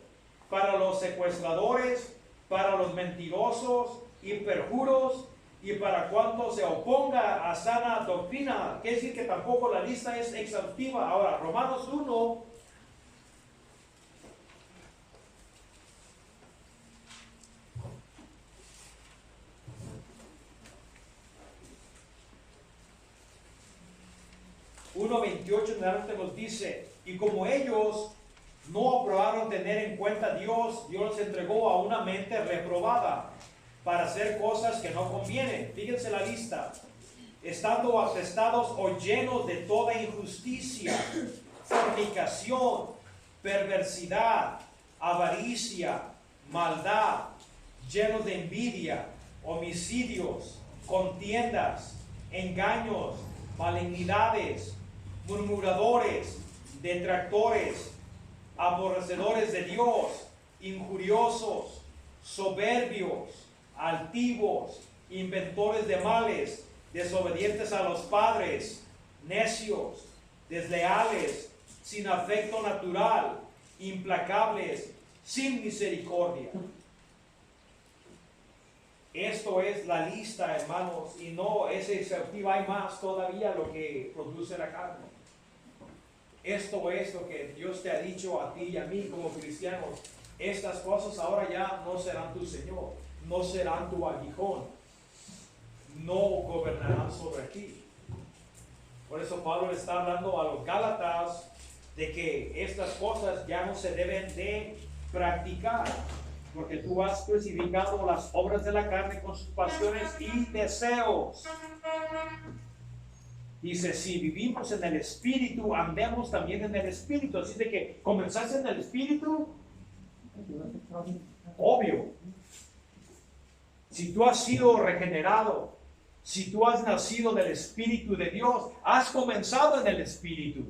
para los secuestradores, para los mentirosos y perjuros, y para cuanto se oponga a sana doctrina. Quiere decir que tampoco la lista es exhaustiva. Ahora, Romanos 1. Uno 28 en adelante nos dice: y como ellos no aprobaron tener en cuenta a Dios, Dios los entregó a una mente reprobada para hacer cosas que no convienen. Fíjense la lista: estando atestados o llenos de toda injusticia, fornicación, perversidad, avaricia, maldad, llenos de envidia, homicidios, contiendas, engaños, malignidades, murmuradores, detractores, aborrecedores de Dios, injuriosos, soberbios, altivos, inventores de males, desobedientes a los padres, necios, desleales, sin afecto natural, implacables, sin misericordia. Esto es la lista, hermanos, y no es exhaustiva. Hay más todavía lo que produce la carne. Esto es lo que Dios te ha dicho a ti y a mí como cristianos. Estas cosas ahora ya no serán tu Señor, no serán tu aguijón, no gobernarán sobre ti. Por eso Pablo le está hablando a los Gálatas de que estas cosas ya no se deben de practicar, porque tú has crucificado las obras de la carne con sus pasiones y deseos. Dice: si vivimos en el Espíritu, andemos también en el Espíritu. Así de que comenzás en el Espíritu, obvio. Si tú has sido regenerado, si tú has nacido del Espíritu de Dios, has comenzado en el Espíritu.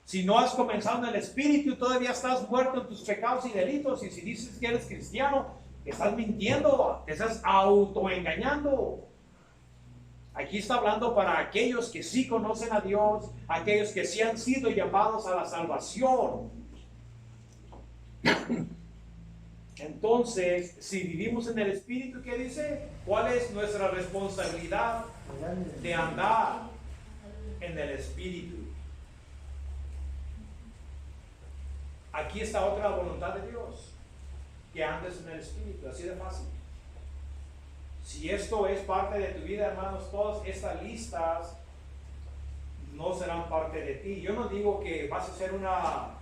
Si no has comenzado en el Espíritu, todavía estás muerto en tus pecados y delitos. Y si dices que eres cristiano, estás mintiendo, te estás autoengañando. Aquí está hablando para aquellos que sí conocen a Dios, aquellos que sí han sido llamados a la salvación. Entonces, si vivimos en el Espíritu, ¿qué dice? ¿Cuál es nuestra responsabilidad de andar en el Espíritu? Aquí está otra voluntad de Dios, que andes en el Espíritu, así de fácil. Si esto es parte de tu vida, hermanos, todas estas listas no serán parte de ti. Yo no digo que vas a ser una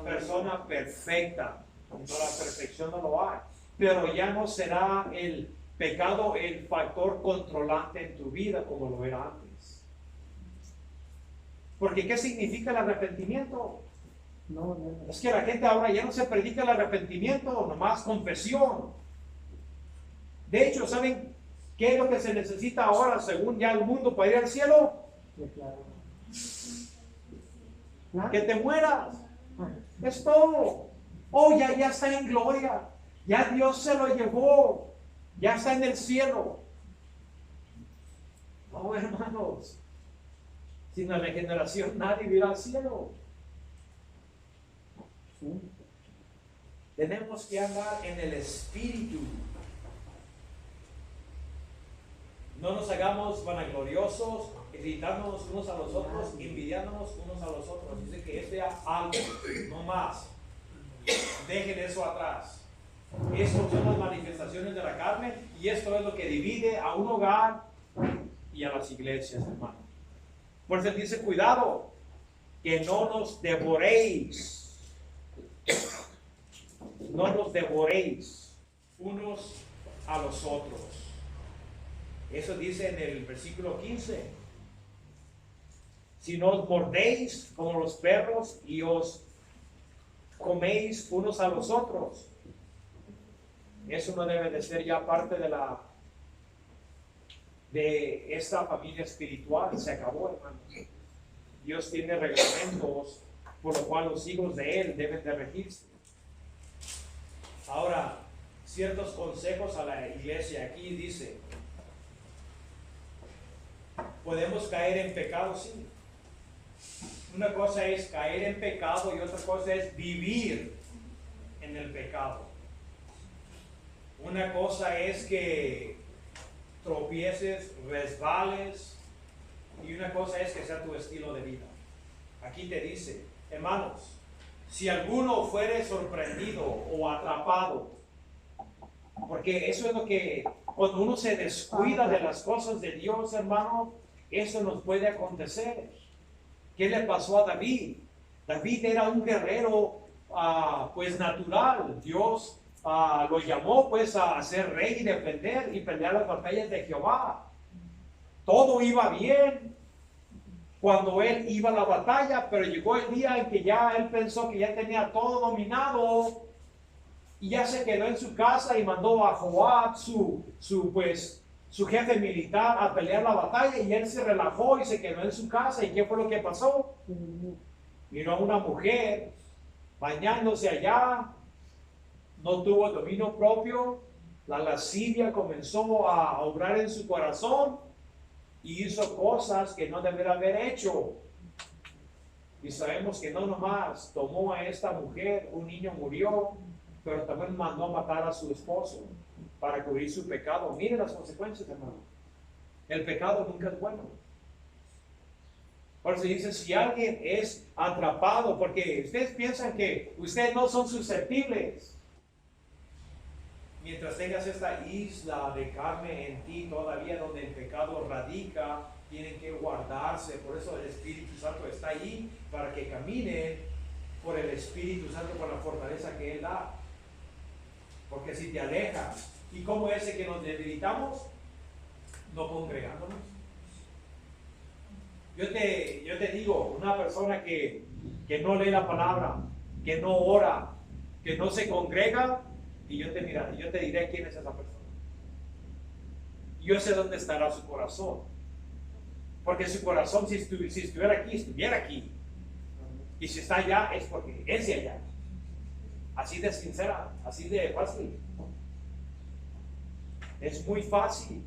persona perfecta, no, la perfección no lo hay, pero ya no será el pecado el factor controlante en tu vida como lo era antes. Porque ¿qué significa el arrepentimiento? Es que la gente ahora ya no se predica el arrepentimiento, nomás confesión. De hecho, ¿saben qué es lo que se necesita ahora según ya el mundo para ir al cielo? Que te mueras. Es todo. Oh, ya está en gloria. Ya Dios se lo llevó. Ya está en el cielo. No, hermanos. Sin la regeneración nadie irá al cielo. Tenemos que andar en el Espíritu. No nos hagamos vanagloriosos, irritándonos unos a los otros, envidiándonos unos a los otros. Dice que esto ya algo, no más. Dejen eso atrás. Estas son las manifestaciones de la carne y esto es lo que divide a un hogar y a las iglesias, hermano. Por eso dice, cuidado, que no nos devoréis. No nos devoréis unos a los otros. Eso dice en el versículo 15. Si no os mordéis como los perros y os coméis unos a los otros. Eso no debe de ser ya parte de esta familia espiritual. Se acabó, hermanos. Dios tiene reglamentos por lo cual los hijos de Él deben de regirse. Ahora, ciertos consejos a la iglesia. Aquí dice, podemos caer en pecado, sí. Una cosa es caer en pecado y otra cosa es vivir en el pecado. Una cosa es que tropieces, resbales, y una cosa es que sea tu estilo de vida. Aquí te dice, hermanos, si alguno fuere sorprendido o atrapado, porque eso es lo que, cuando uno se descuida de las cosas de Dios, hermano, eso nos puede acontecer. ¿Qué le pasó a David? David era un guerrero, pues natural. Dios lo llamó pues a ser rey y defender y pelear las batallas de Jehová. Todo iba bien cuando él iba a la batalla, pero llegó el día en que ya él pensó que ya tenía todo dominado y ya se quedó en su casa y mandó a Joab, su jefe militar, a pelear la batalla, y él se relajó y se quedó en su casa. ¿Y qué fue lo que pasó? Vino a una mujer bañándose allá, no tuvo dominio propio, la lascivia comenzó a obrar en su corazón y hizo cosas que no debería haber hecho. Y sabemos que no nomás tomó a esta mujer, un niño murió, pero también mandó a matar a su esposo para cubrir su pecado. Miren las consecuencias, hermano. El pecado nunca es bueno. Por eso dice, si alguien es atrapado, porque ustedes piensan que ustedes no son susceptibles. Mientras tengas esta isla de carne en ti todavía donde el pecado radica, tienen que guardarse. Por eso el Espíritu Santo está ahí, para que caminen por el Espíritu Santo, por la fortaleza que Él da. Porque si te alejas, ¿y cómo es que nos debilitamos? No congregándonos. Yo te digo, una persona que no lee la palabra, que no ora, que no se congrega, y yo te diré quién es esa persona. Yo sé dónde estará su corazón. Porque su corazón, si estuviera aquí. Y si está allá, es porque es de allá. Así de sincera, así de fácil. Es muy fácil.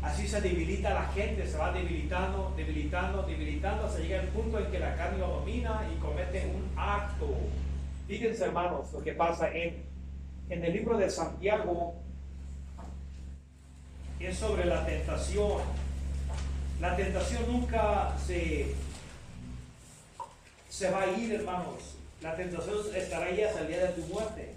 Así se debilita la gente, se va debilitando, hasta llegar al punto en que la carne lo domina y comete un acto. Fíjense, hermanos, lo que pasa en el libro de Santiago es sobre la tentación. La tentación nunca se va a ir, hermanos. La tentación estará ahí hasta el día de tu muerte.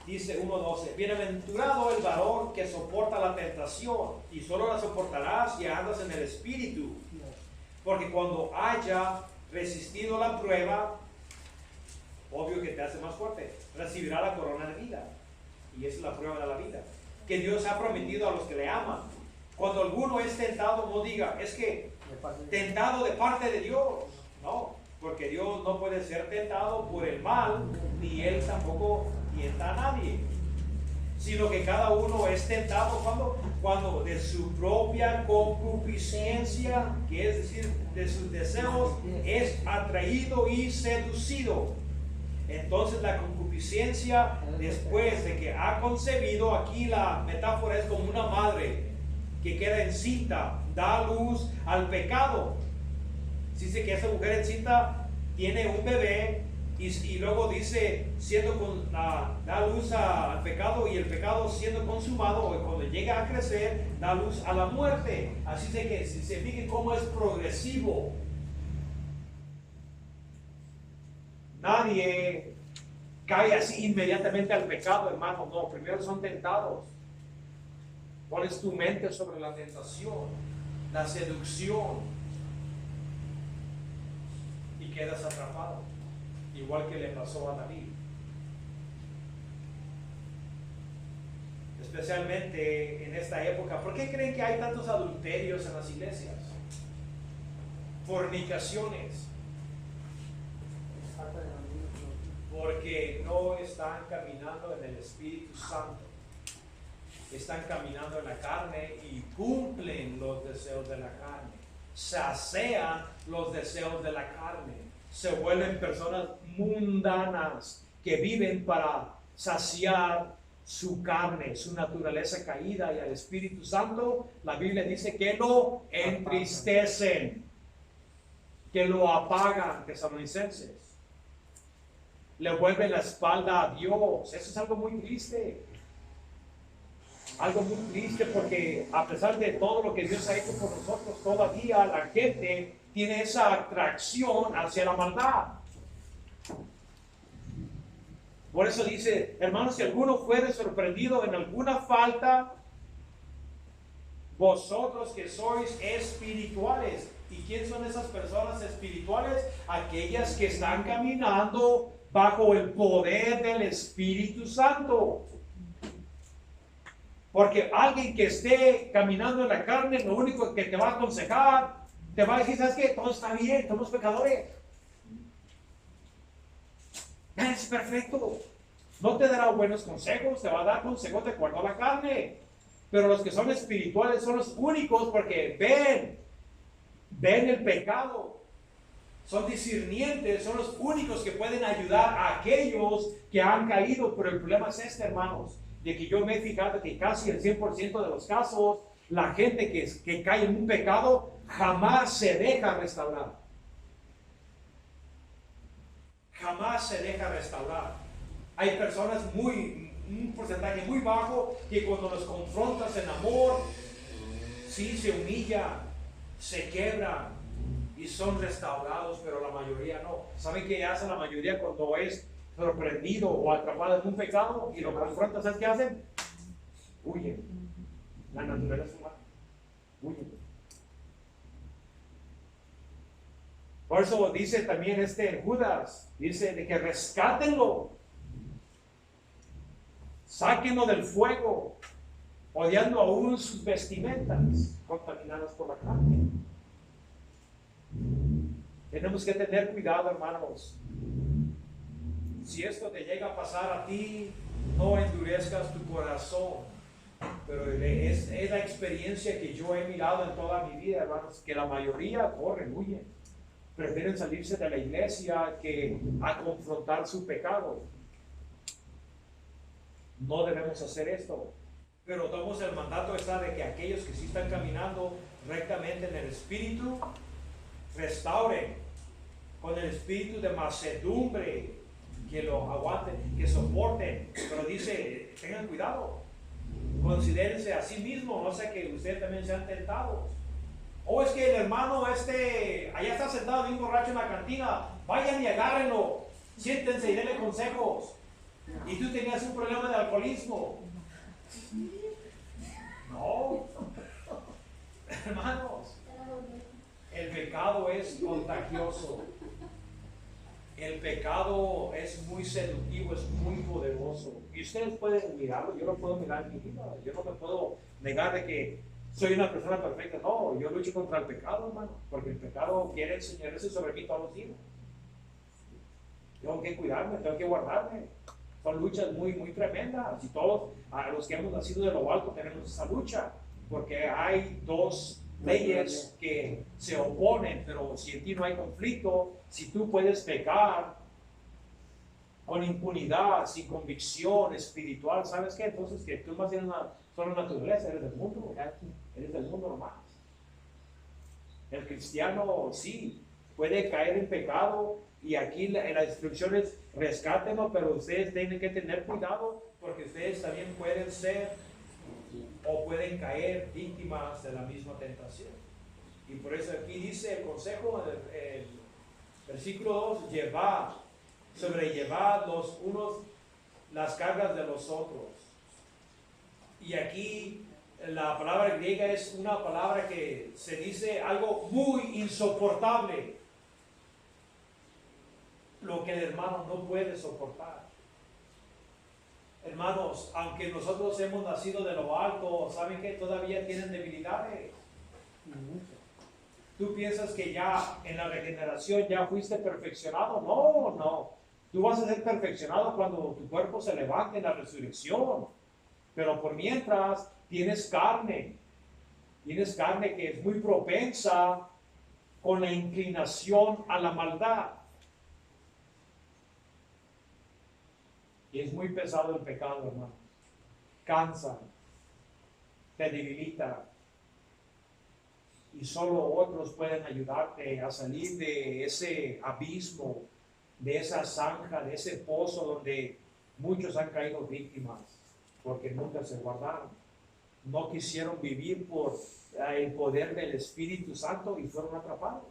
Dice 1:12, bienaventurado el varón que soporta la tentación, y solo la soportarás si andas en el Espíritu. Porque cuando haya resistido la prueba, obvio que te hace más fuerte, recibirá la corona de vida. Y esa es la prueba de la vida, que Dios ha prometido a los que le aman. Cuando alguno es tentado, no diga, es que tentado de parte de Dios. No, porque Dios no puede ser tentado por el mal, ni Él tampoco tienta a nadie. Sino que cada uno es tentado cuando de su propia concupiscencia, que es decir, de sus deseos, es atraído y seducido. Entonces la concupiscencia, después de que ha concebido, aquí la metáfora es como una madre que queda encinta, da luz al pecado. Dice que esa mujer encinta tiene un bebé Y luego dice, siendo da luz al pecado, y el pecado siendo consumado, o cuando llega a crecer, da luz a la muerte. Así de que si se fijen cómo es progresivo. Nadie cae así inmediatamente al pecado, hermano. No, primero son tentados. Pones tu mente sobre la tentación, la seducción, y quedas atrapado, igual que le pasó a David. Especialmente en esta época. ¿Por qué creen que hay tantos adulterios en las iglesias? Fornicaciones. Porque no están caminando en el Espíritu Santo. Están caminando en la carne y cumplen los deseos de la carne. Sacian los deseos de la carne. Se vuelven personas mundanas que viven para saciar su carne, su naturaleza caída, y al Espíritu Santo la Biblia dice que lo entristecen, que lo apagan, Tesalonicenses. Le vuelven la espalda a Dios. Eso es algo muy triste. Algo muy triste, porque a pesar de todo lo que Dios ha hecho por nosotros, todavía la gente tiene esa atracción hacia la maldad. Por eso dice, hermanos, si alguno fuere sorprendido en alguna falta, vosotros que sois espirituales. ¿Y quién son esas personas espirituales? Aquellas que están caminando bajo el poder del Espíritu Santo. Porque alguien que esté caminando en la carne, lo único que te va a aconsejar, te va a decir, ¿sabes qué? Todo está bien, somos pecadores. Es perfecto. No te dará buenos consejos, te va a dar consejos de acuerdo a la carne. Pero los que son espirituales son los únicos, porque ven el pecado. Son discernientes, son los únicos que pueden ayudar a aquellos que han caído. Pero el problema es este, hermanos, de que yo me he fijado que casi el 100% de los casos, la gente que cae en un pecado jamás se deja restaurar. Jamás se deja restaurar. Hay personas un porcentaje muy bajo, que cuando los confrontas en amor, sí se humillan, se quebran y son restaurados, pero la mayoría no. ¿Saben qué hace la mayoría cuando es sorprendido o atrapado en un pecado y lo confrontas? ¿Sabes qué hacen? Huyen. La naturaleza humana. Huyen. Por eso dice también Judas, dice de que rescátenlo, sáquenlo del fuego, odiando aún sus vestimentas contaminadas por la carne. Tenemos que tener cuidado, hermanos. Si esto te llega a pasar a ti, no endurezcas tu corazón. Pero es la experiencia que yo he mirado en toda mi vida, hermanos, que la mayoría corren, huyen. Prefieren salirse de la iglesia que a confrontar su pecado. No debemos hacer esto. Pero todos el mandato está de que aquellos que sí están caminando rectamente en el Espíritu, restauren con el espíritu de mansedumbre, que lo aguanten, que soporten. Pero dice, tengan cuidado, considérense a sí mismos, no sea que ustedes también sean tentados. O es que el hermano allá está sentado bien borracho en la cantina, vayan y agárrenlo, siéntense y denle consejos. Y tú tenías un problema de alcoholismo. No, hermanos, el pecado es contagioso. El pecado es muy seductivo, es muy poderoso. Y ustedes pueden mirarlo, yo lo puedo mirar en mi vida. Yo no me puedo negar de que soy una persona perfecta. No, yo lucho contra el pecado, hermano, porque el pecado quiere enseñarse sobre mí todos los días. Tengo que cuidarme, tengo que guardarme. Son luchas muy, muy tremendas. Y todos, a los que hemos nacido de lo alto, tenemos esa lucha, porque hay dos leyes que se oponen. Pero si en ti no hay conflicto, si tú puedes pecar con impunidad, sin convicción espiritual, ¿sabes qué? Entonces que tú más tienes una sola naturaleza, eres del mundo, eres del mundo nomás. El cristiano sí puede caer en pecado Y aquí la instrucción es rescátenlo, pero ustedes tienen que tener cuidado porque ustedes también pueden ser o pueden caer víctimas de la misma tentación. Y por eso aquí dice el consejo, el versículo 2, sobrellevad los unos las cargas de los otros. Y aquí la palabra griega es una palabra que se dice algo muy insoportable, lo que el hermano no puede soportar. Hermanos, aunque nosotros hemos nacido de lo alto, ¿saben que todavía tienen debilidades? ¿Tú piensas que ya en la regeneración ya fuiste perfeccionado? No, no. Tú vas a ser perfeccionado cuando tu cuerpo se levante en la resurrección. Pero por mientras tienes carne que es muy propensa con la inclinación a la maldad. Y es muy pesado el pecado, hermano. Cansa, te debilita. Y solo otros pueden ayudarte a salir de ese abismo, de esa zanja, de ese pozo donde muchos han caído víctimas, porque nunca se guardaron. No quisieron vivir por el poder del Espíritu Santo y fueron atrapados.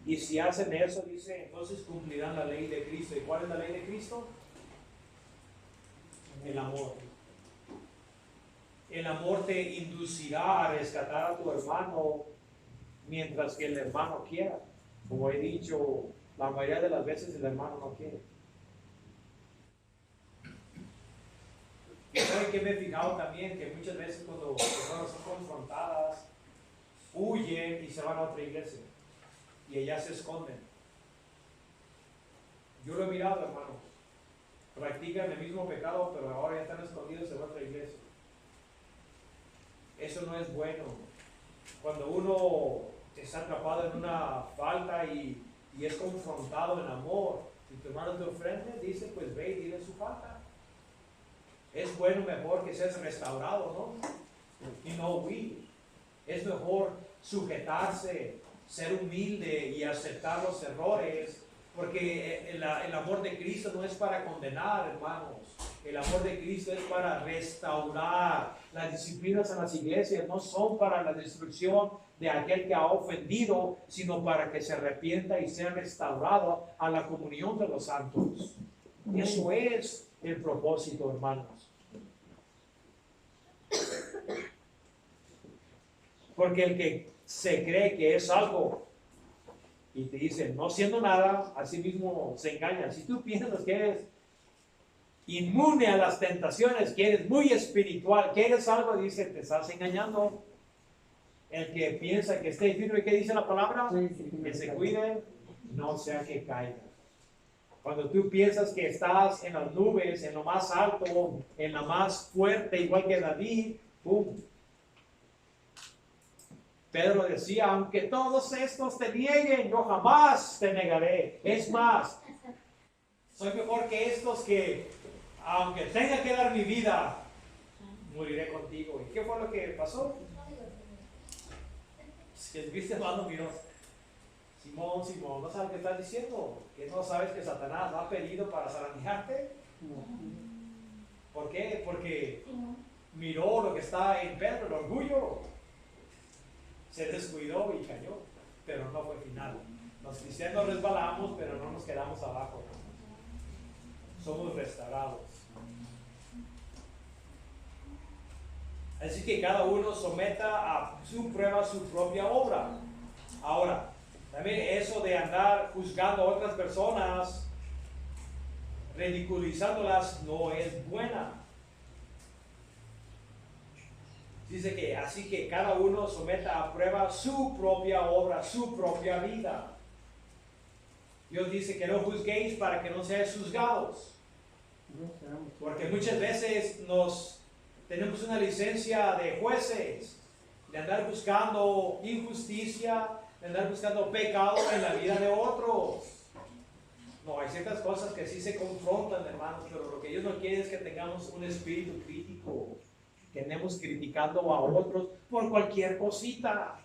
Y si hacen eso, dice, entonces cumplirán la ley de Cristo. ¿Y cuál es la ley de Cristo? El amor. El amor te inducirá a rescatar a tu hermano mientras que el hermano quiera. Como he dicho, la mayoría de las veces el hermano no quiere. Y saben que me he fijado también que muchas veces cuando personas son confrontadas, huyen y se van a otra iglesia. Y allá se esconden. Yo lo he mirado, hermano. Practican el mismo pecado, pero ahora ya están escondidos en otra iglesia. Eso no es bueno. Cuando uno está atrapado en una falta y es confrontado en amor, si tu hermano te ofende, dice, pues ve y dile su falta. Es bueno, mejor que seas restaurado, ¿no? Y no huir. Es mejor sujetarse, ser humilde y aceptar los errores, porque el amor de Cristo no es para condenar, hermanos. El amor de Cristo es para restaurar. Las disciplinas en las iglesias no son para la destrucción de aquel que ha ofendido, sino para que se arrepienta y sea restaurado a la comunión de los santos. Eso es el propósito, hermanos. Porque el que se cree que es algo y te dice no siendo nada, así mismo se engaña. Si tú piensas que eres inmune a las tentaciones, que eres muy espiritual, que eres algo, dice, te estás engañando. El que piensa que esté firme, ¿qué dice la palabra? Que se cuide, no sea que caiga. Cuando tú piensas que estás en las nubes, en lo más alto, en la más fuerte, igual que David, ¡pum! Pedro decía, aunque todos estos te nieguen, yo jamás te negaré. Es más, soy mejor que estos que, aunque tenga que dar mi vida, moriré contigo. ¿Y qué fue lo que pasó? Viste, hermano, miró. Simón, Simón, ¿no sabes qué estás diciendo? ¿Que no sabes que Satanás ha pedido para zarandearte? ¿Por qué? Porque miró lo que está en Pedro, el orgullo. Se descuidó y cayó, pero no fue final. Los cristianos resbalamos, pero no nos quedamos abajo. Somos restaurados. Así que cada uno someta a su prueba su propia obra. Ahora, también eso de andar juzgando a otras personas, ridiculizándolas, no es buena. Dice que así que cada uno someta a prueba su propia obra, su propia vida. Dios dice que no juzguéis para que no seáis juzgados. Porque muchas veces tenemos una licencia de jueces, de andar buscando injusticia, de andar buscando pecado en la vida de otros. No, hay ciertas cosas que sí se confrontan, hermanos, pero lo que Dios no quiere es que tengamos un espíritu crítico, que andemos criticando a otros por cualquier cosita.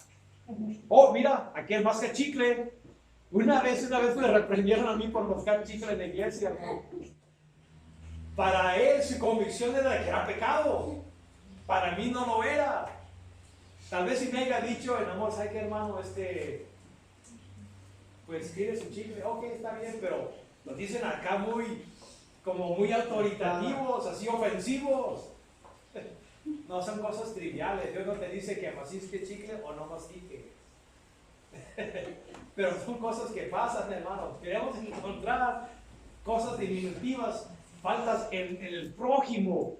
Oh, mira, aquel masca chicle. Una vez me reprendieron a mí por mascar chicle en la iglesia, hermano. Para él su convicción era de que era pecado. Para mí no lo era. Tal vez si me haya dicho, en amor, ¿sabe qué, hermano? Pues quiere su chicle. Ok, está bien, pero lo dicen acá muy autoritativos, así ofensivos. No son cosas triviales. Dios no te dice que mastique chicle o no mastique. Pero son cosas que pasan, hermanos. Queremos encontrar cosas diminutivas, faltas en el prójimo.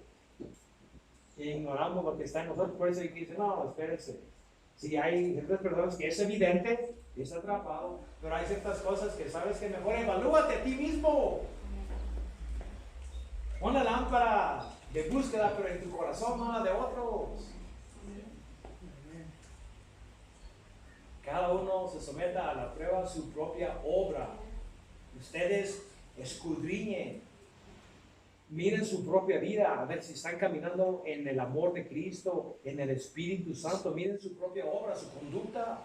E ignoramos lo que está en nosotros. Por eso hay que decir, no, espérense. Si hay ciertas personas que es evidente, es atrapado, pero hay ciertas cosas que sabes que mejor evalúate a ti mismo. Pon la lámpara de búsqueda, pero en tu corazón, no la de otros. Cada uno se someta a la prueba de su propia obra. Ustedes escudriñen, miren su propia vida, a ver si están caminando en el amor de Cristo, en el Espíritu Santo. Miren su propia obra, su conducta.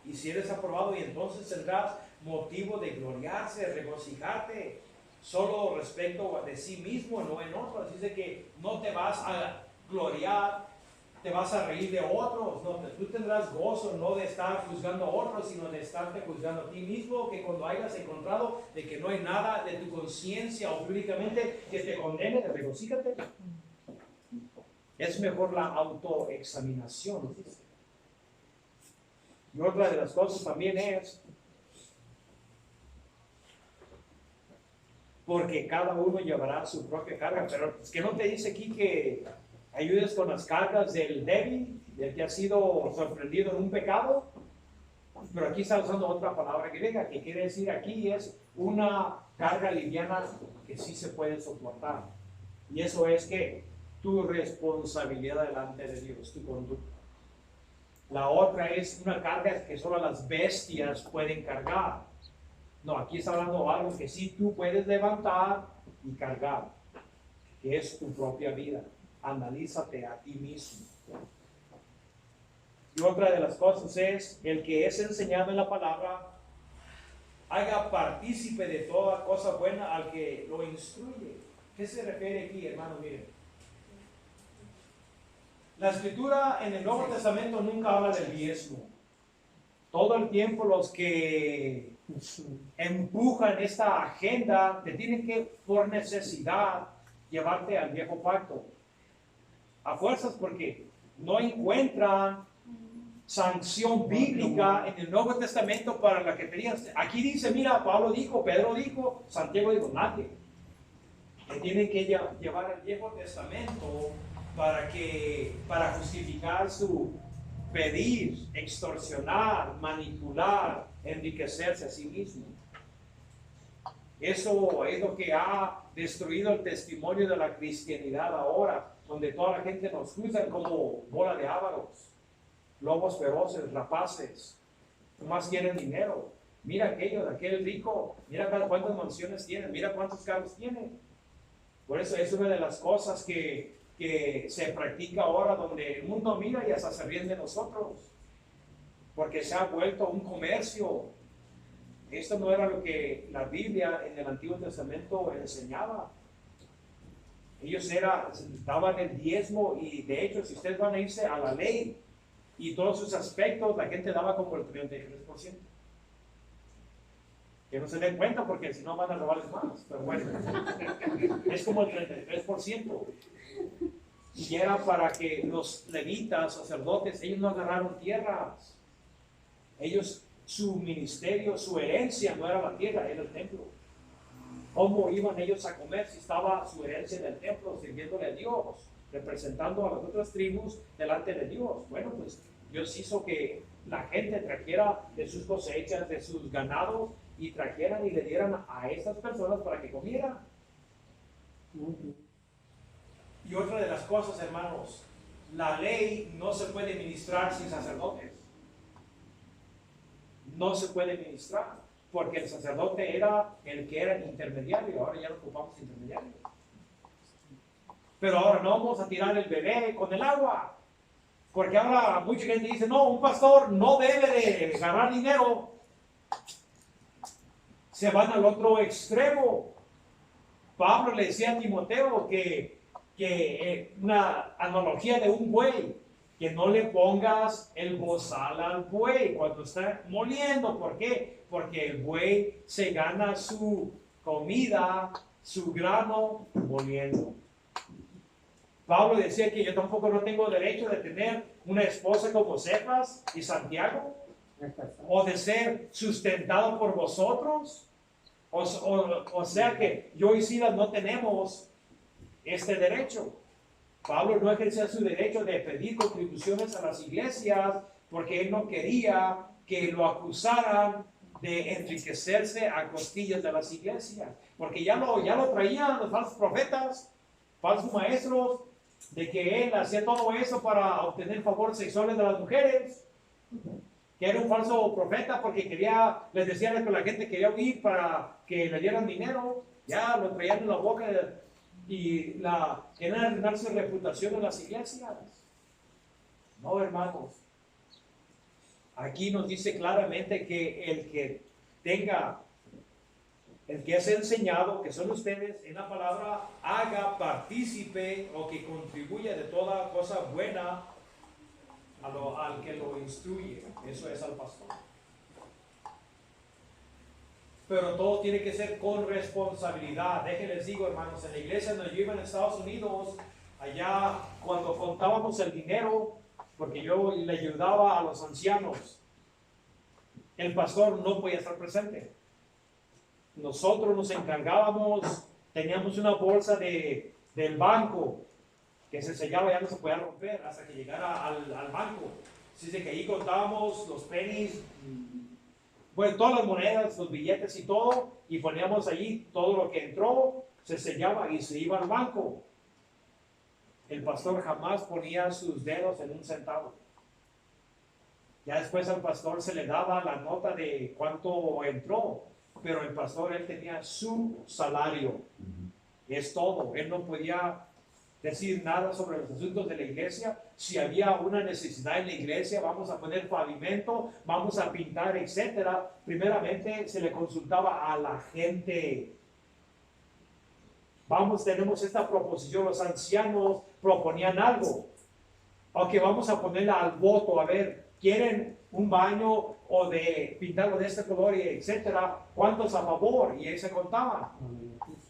Y si eres aprobado, y entonces tendrás motivo de gloriarse, regocijarte, solo respecto de sí mismo, no en otros. Así de que no te vas a gloriar, te vas a reír de otros. No, tú tendrás gozo no de estar juzgando a otros, sino de estarte juzgando a ti mismo, que cuando hayas encontrado de que no hay nada de tu conciencia o públicamente que te condene, regocíjate. Es mejor la autoexaminación. Y otra de las cosas también es, porque cada uno llevará su propia carga, pero es que no te dice aquí que ayudes con las cargas del débil, del que ha sido sorprendido en un pecado, pero aquí está usando otra palabra griega, que quiere decir aquí es una carga liviana que sí se puede soportar. Y eso es que tu responsabilidad delante de Dios, tu conducta. La otra es una carga que solo las bestias pueden cargar. No, aquí está hablando de algo que sí tú puedes levantar y cargar, que es tu propia vida. Analízate a ti mismo. Y otra de las cosas es, el que es enseñado en la palabra, haga partícipe de toda cosa buena al que lo instruye. ¿Qué se refiere aquí, hermano? Miren. La escritura en el Nuevo Testamento nunca habla del diezmo. Todo el tiempo los que empujan esta agenda te tienen que, por necesidad, llevarte al viejo pacto. A fuerzas, porque no encuentran sanción bíblica en el Nuevo Testamento para la que tenían. Aquí dice, mira, Pablo dijo, Pedro dijo, Santiago dijo, nadie. Te tienen que llevar al Viejo Testamento para justificar su pedir, extorsionar, manipular, enriquecerse a sí mismo. Eso es lo que ha destruido el testimonio de la cristianidad ahora, donde toda la gente nos juzga como bola de ávaros, lobos feroces, rapaces, más quieren dinero. Mira aquel rico, mira cuántas mansiones tiene, mira cuántos carros tiene. Por eso es una de las cosas que se practica ahora, donde el mundo mira y hasta se ríen de nosotros, porque se ha vuelto un comercio. Esto no era lo que la Biblia en el Antiguo Testamento enseñaba. Ellos daban el diezmo, y de hecho, si ustedes van a irse a la ley y todos sus aspectos, la gente daba como el 33%. Que no se den cuenta, porque si no van a robarles más. Pero bueno, es como el 33%. Y era para que los levitas, sacerdotes, ellos no agarraron tierras. Ellos, su ministerio, su herencia no era la tierra, era el templo. ¿Cómo iban ellos a comer si estaba su herencia en el templo, sirviéndole a Dios, representando a las otras tribus delante de Dios? Bueno, pues Dios hizo que la gente trajera de sus cosechas, de sus ganados, y trajeran y le dieran a estas personas para que comieran. Y otra de las cosas, hermanos, la ley no se puede ministrar sin sacerdotes. No se puede ministrar, porque el sacerdote era el que era intermediario. Ahora ya no ocupamos intermediarios. Pero ahora no vamos a tirar el bebé con el agua. Porque ahora mucha gente dice, no, un pastor no debe de ganar dinero. Se van al otro extremo. Pablo le decía a Timoteo que una analogía de un buey, que no le pongas el bozal al buey cuando está moliendo. ¿Por qué? Porque el buey se gana su comida, su grano moliendo. Pablo decía que yo tampoco no tengo derecho de tener una esposa como Cefas y Santiago, o de ser sustentado por vosotros. O sea que yo y Silas no tenemos este derecho. Pablo no ejercía su derecho de pedir contribuciones a las iglesias porque él no quería que lo acusaran de enriquecerse a costillas de las iglesias. Porque ya lo traían los falsos profetas, falsos maestros, de que él hacía todo eso para obtener favores sexuales de las mujeres. Que era un falso profeta porque les decía que la gente quería huir para que le dieran dinero. Ya lo traían en la boca y querían arruinar su reputación en las iglesias. No, hermanos. Aquí nos dice claramente que el que es enseñado, que son ustedes en la palabra, haga partícipe o que contribuya de toda cosa buena al que lo instruye. Eso es al pastor. Pero todo tiene que ser con responsabilidad. Déjenles digo, hermanos, en la iglesia donde yo iba en Estados Unidos, allá cuando contábamos el dinero, porque yo le ayudaba a los ancianos, el pastor no podía estar presente. Nosotros nos encargábamos, teníamos una bolsa del banco que se sellaba, ya no se podía romper hasta que llegara al banco. Así que ahí contábamos los pennies, bueno, todas las monedas, los billetes y todo, y poníamos allí todo lo que entró, se sellaba y se iba al banco. El pastor jamás ponía sus dedos en un centavo. Ya después al pastor se le daba la nota de cuánto entró, pero el pastor, él tenía su salario. Es todo. Él no podía decir nada sobre los asuntos de la iglesia. Si había una necesidad en la iglesia, vamos a poner pavimento, vamos a pintar, etcétera. Primeramente se le consultaba a la gente. Tenemos esta proposición, los ancianos proponían algo. Ok, vamos a ponerla al voto, a ver, ¿quieren un baño o de pintarlo de este color, y etcétera? ¿Cuántos a favor? Y ahí se contaban.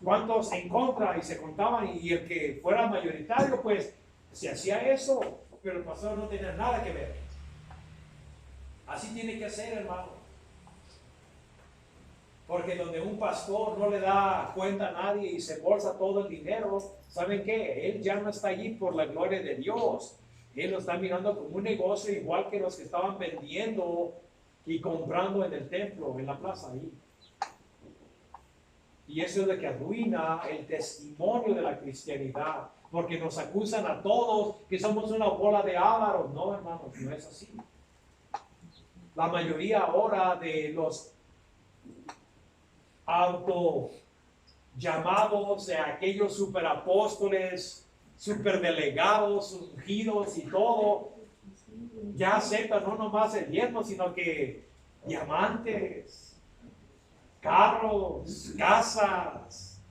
¿Cuántos en contra? Y se contaban. Y el que fuera mayoritario, pues, se hacía eso. Pero el pastor no tenía nada que ver. Así tiene que ser, hermano. Porque donde un pastor no le da cuenta a nadie y se bolsa todo el dinero, ¿saben qué? Él ya no está allí por la gloria de Dios. Él lo está mirando como un negocio igual que los que estaban vendiendo y comprando en el templo, en la plaza ahí. Y eso es lo que arruina el testimonio de la cristianidad, porque nos acusan a todos que somos una bola de ávaros. No, hermanos, no es así. La mayoría ahora de los auto llamados de aquellos superapóstoles, superdelegados, ungidos y todo, ya aceptan no nomás el diezmo, sino que diamantes, carros, casas,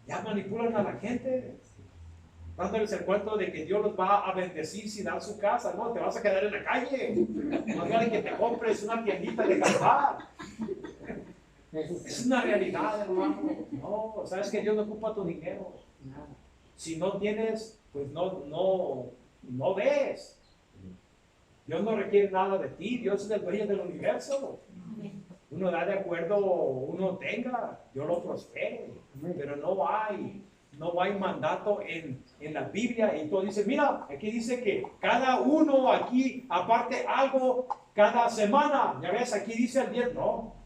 ya manipulan a la gente, dándoles el cuento de que Dios los va a bendecir si dan su casa. No, te vas a quedar en la calle. No quieren que te compres una tiendita de cantar. Es una realidad, hermano. No, sabes que Dios no ocupa tu dinero. Si no tienes, pues no ves. Dios no requiere nada de ti. Dios es el dueño del universo. Uno da de acuerdo, uno tenga, Dios lo prospere. Pero no hay mandato en la Biblia. Y tú dices, mira, aquí dice que cada uno aquí aparte algo cada semana. Ya ves, aquí dice el 10. No.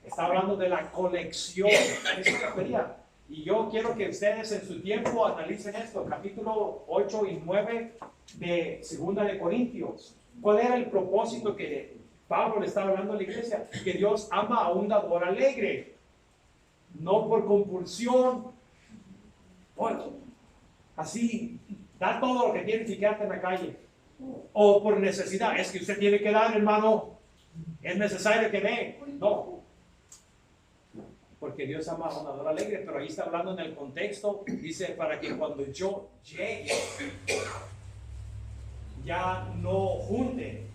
Está hablando de la colección. Eso quería. Y yo quiero que ustedes en su tiempo analicen esto, capítulo 8 y 9 de 2 de Corintios. ¿Cuál era el propósito que Pablo le estaba hablando a la iglesia? Que Dios ama a un dador alegre, no por compulsión, Bueno, así, da todo lo que tienes y quédate en la calle. O por necesidad, es que usted tiene que dar, hermano, es necesario que dé. No, porque Dios ama a un dador alegre, pero ahí está hablando en el contexto, dice, para que cuando yo llegue, ya no junten,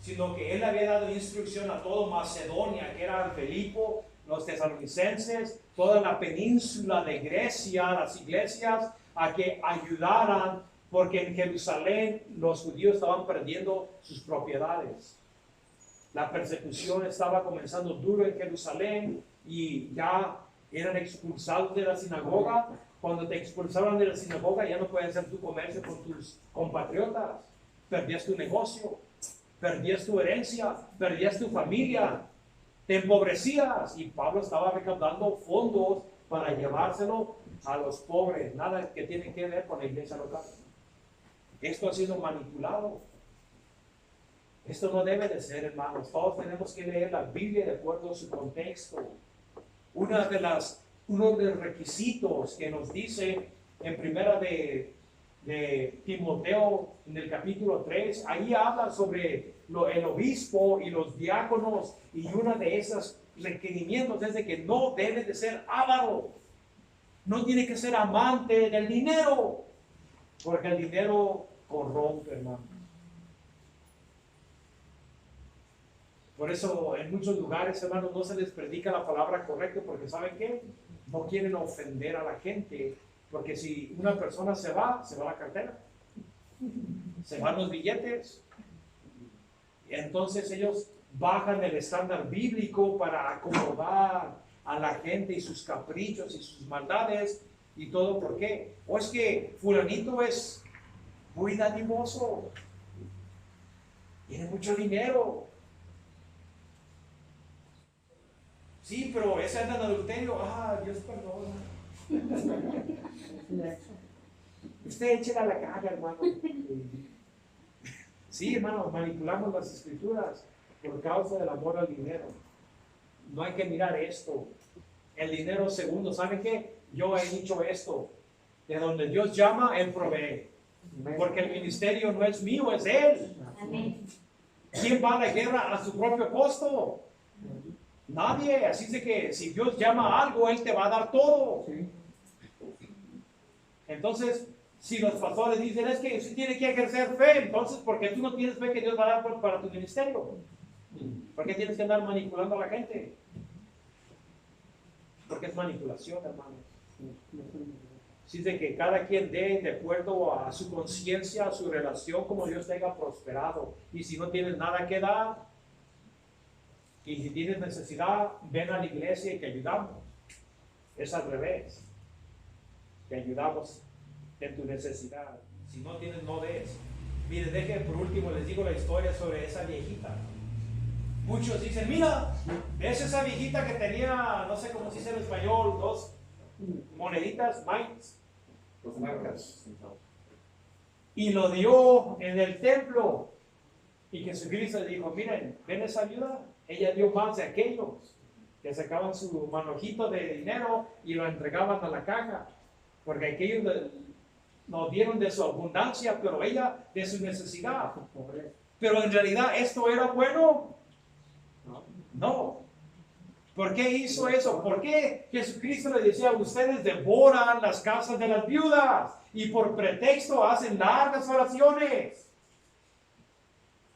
sino que él había dado instrucción a todo Macedonia, que era Filipo, los tesalonicenses, toda la península de Grecia, las iglesias, a que ayudaran, porque en Jerusalén los judíos estaban perdiendo sus propiedades. La persecución estaba comenzando duro en Jerusalén y ya eran expulsados de la sinagoga. Cuando te expulsaban de la sinagoga ya no puedes hacer tu comercio con tus compatriotas. Perdías tu negocio, perdías tu herencia, perdías tu familia, te empobrecías. Y Pablo estaba recaudando fondos para llevárselo a los pobres. Nada que tiene que ver con la iglesia local. Esto ha sido manipulado. Esto no debe de ser, hermanos. Todos tenemos que leer la Biblia de acuerdo a su contexto. Uno de los requisitos que nos dice en primera de Timoteo, en el capítulo 3, ahí habla sobre el obispo y los diáconos, y uno de esos requerimientos es de que no debe de ser avaro, no tiene que ser amante del dinero, porque el dinero corrompe, hermano. Por eso en muchos lugares, hermanos, no se les predica la palabra correcta, porque ¿saben qué? No quieren ofender a la gente, porque si una persona se va la cartera, se van los billetes. Entonces ellos bajan el estándar bíblico para acomodar a la gente y sus caprichos y sus maldades y todo. ¿Por qué? O es que fulanito es muy dadivoso, tiene mucho dinero. Sí, pero ese anda en adulterio. Dios perdona. Usted échela a la caja, hermano. Sí, hermano, manipulamos las escrituras por causa del amor al dinero. No hay que mirar esto. El dinero segundo, ¿saben qué? Yo he dicho esto. De donde Dios llama, Él provee. Porque el ministerio no es mío, es Él. ¿Quién va a la guerra a su propio costo? Nadie. Así es de que si Dios llama a algo, Él te va a dar todo. Entonces, si los pastores dicen, es que usted tiene que ejercer fe, entonces, ¿por qué tú no tienes fe que Dios va a dar para tu ministerio? ¿Por qué tienes que andar manipulando a la gente? Porque es manipulación, hermanos. Así es de que cada quien dé de acuerdo a su conciencia, a su relación, como Dios tenga prosperado. Y si no tienes nada que dar, y si tienes necesidad, ven a la iglesia y te ayudamos. Es al revés. Te ayudamos en tu necesidad. Si no tienes, no des. Mire, deje por último, les digo la historia sobre esa viejita. Muchos dicen, mira, ¿ves esa viejita que tenía, no sé cómo se dice en español, 2 moneditas, mites? 2 marcas. Y lo dio en el templo. Y Jesucristo le dijo, miren, ¿ven esa viuda? Ella dio más de aquellos que sacaban su manojito de dinero y lo entregaban a la caja. Porque aquellos nos dieron de su abundancia, pero ella de su necesidad. Pero en realidad, ¿esto era bueno? No. ¿Por qué hizo eso? ¿Por qué Jesucristo le decía, ustedes devoran las casas de las viudas y por pretexto hacen largas oraciones?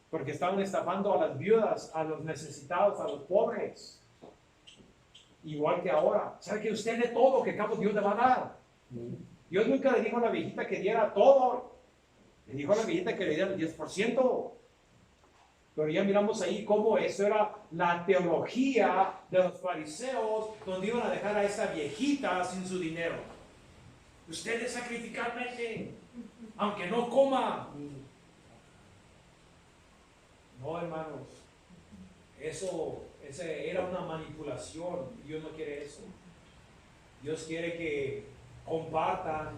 Porque estaban estafando a las viudas, a los necesitados, a los pobres. Igual que ahora. ¿Sabe que usted de todo que cabo Dios le va a dar? Dios nunca le dijo a la viejita que diera todo. Le dijo a la viejita que le diera el 10%. Pero ya miramos ahí cómo eso era la teología de los fariseos, donde iban a dejar a esa viejita sin su dinero. Usted es sacrificalmente, aunque no coma. No, hermanos, esa era una manipulación. Dios no quiere eso. Dios quiere que compartan,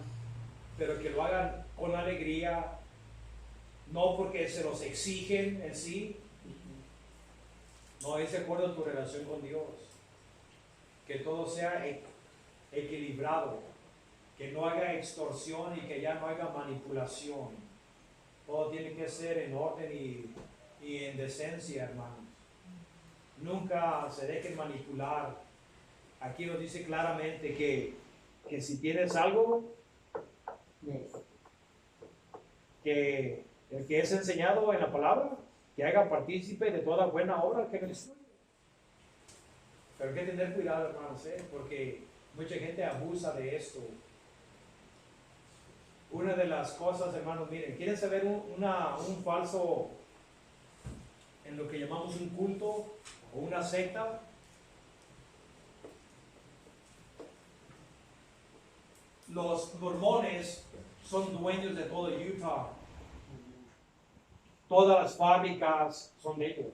pero que lo hagan con alegría, no porque se los exigen en sí. No, es de acuerdo a tu relación con Dios. Que todo sea equilibrado. que no haga extorsión y que ya no haga manipulación. Todo tiene que ser en orden y en decencia, hermanos. Nunca se dejen manipular. Aquí nos dice claramente que si tienes algo, que el que es enseñado en la palabra, que haga partícipe de toda buena obra que le instruye. Pero hay que tener cuidado, hermanos, porque mucha gente abusa de esto. Una de las cosas, hermanos, miren, ¿quieren saber un falso, en lo que llamamos un culto o una secta? Los mormones son dueños de todo Utah. Todas las fábricas son de ellos.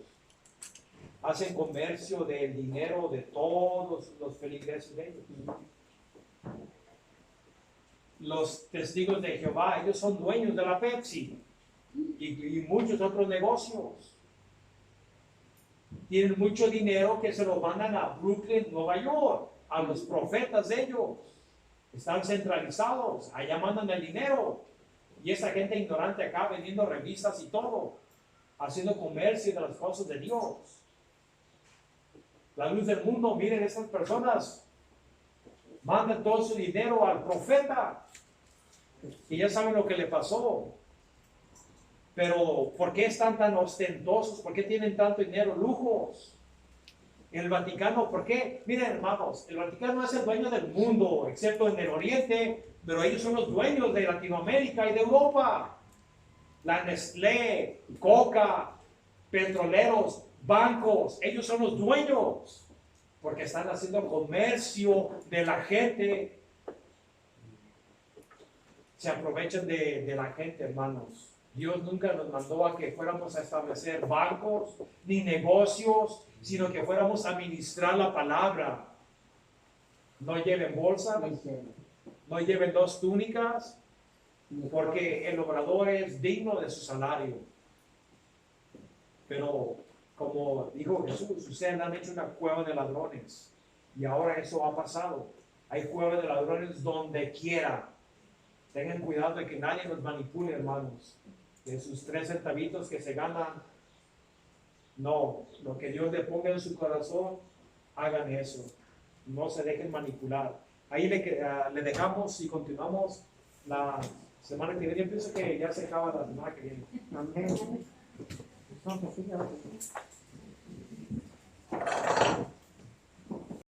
Hacen comercio del dinero de todos los feligreses de ellos. Los testigos de Jehová, ellos son dueños de la Pepsi y muchos otros negocios. Tienen mucho dinero que se lo mandan a Brooklyn, Nueva York, a los profetas de ellos. Están centralizados, allá mandan el dinero. Y esa gente ignorante acá vendiendo revistas y todo, haciendo comercio de las cosas de Dios. La luz del mundo, miren, estas personas mandan todo su dinero al profeta. Y ya saben lo que le pasó. Pero, ¿por qué están tan ostentosos? ¿Por qué tienen tanto dinero? Lujos. El Vaticano, ¿por qué? Miren, hermanos, el Vaticano es el dueño del mundo, excepto en el Oriente, pero ellos son los dueños de Latinoamérica y de Europa. La Nestlé, Coca, petroleros, bancos, ellos son los dueños, porque están haciendo comercio de la gente. Se aprovechan de la gente, hermanos. Dios nunca nos mandó a que fuéramos a establecer bancos ni negocios, sino que fuéramos a ministrar la palabra. No lleven bolsas, no lleven 2 túnicas, porque el obrador es digno de su salario. Pero como dijo Jesús, ustedes han hecho una cueva de ladrones, y ahora eso ha pasado. Hay cuevas de ladrones donde quiera. Tengan cuidado de que nadie nos manipule, hermanos. De sus 3 centavitos que se ganan, no, lo que Dios le ponga en su corazón, hagan eso. No se dejen manipular. Ahí le dejamos y continuamos la semana que viene. Yo pienso que ya se acaba la semana que viene. Amén. Entonces, sí,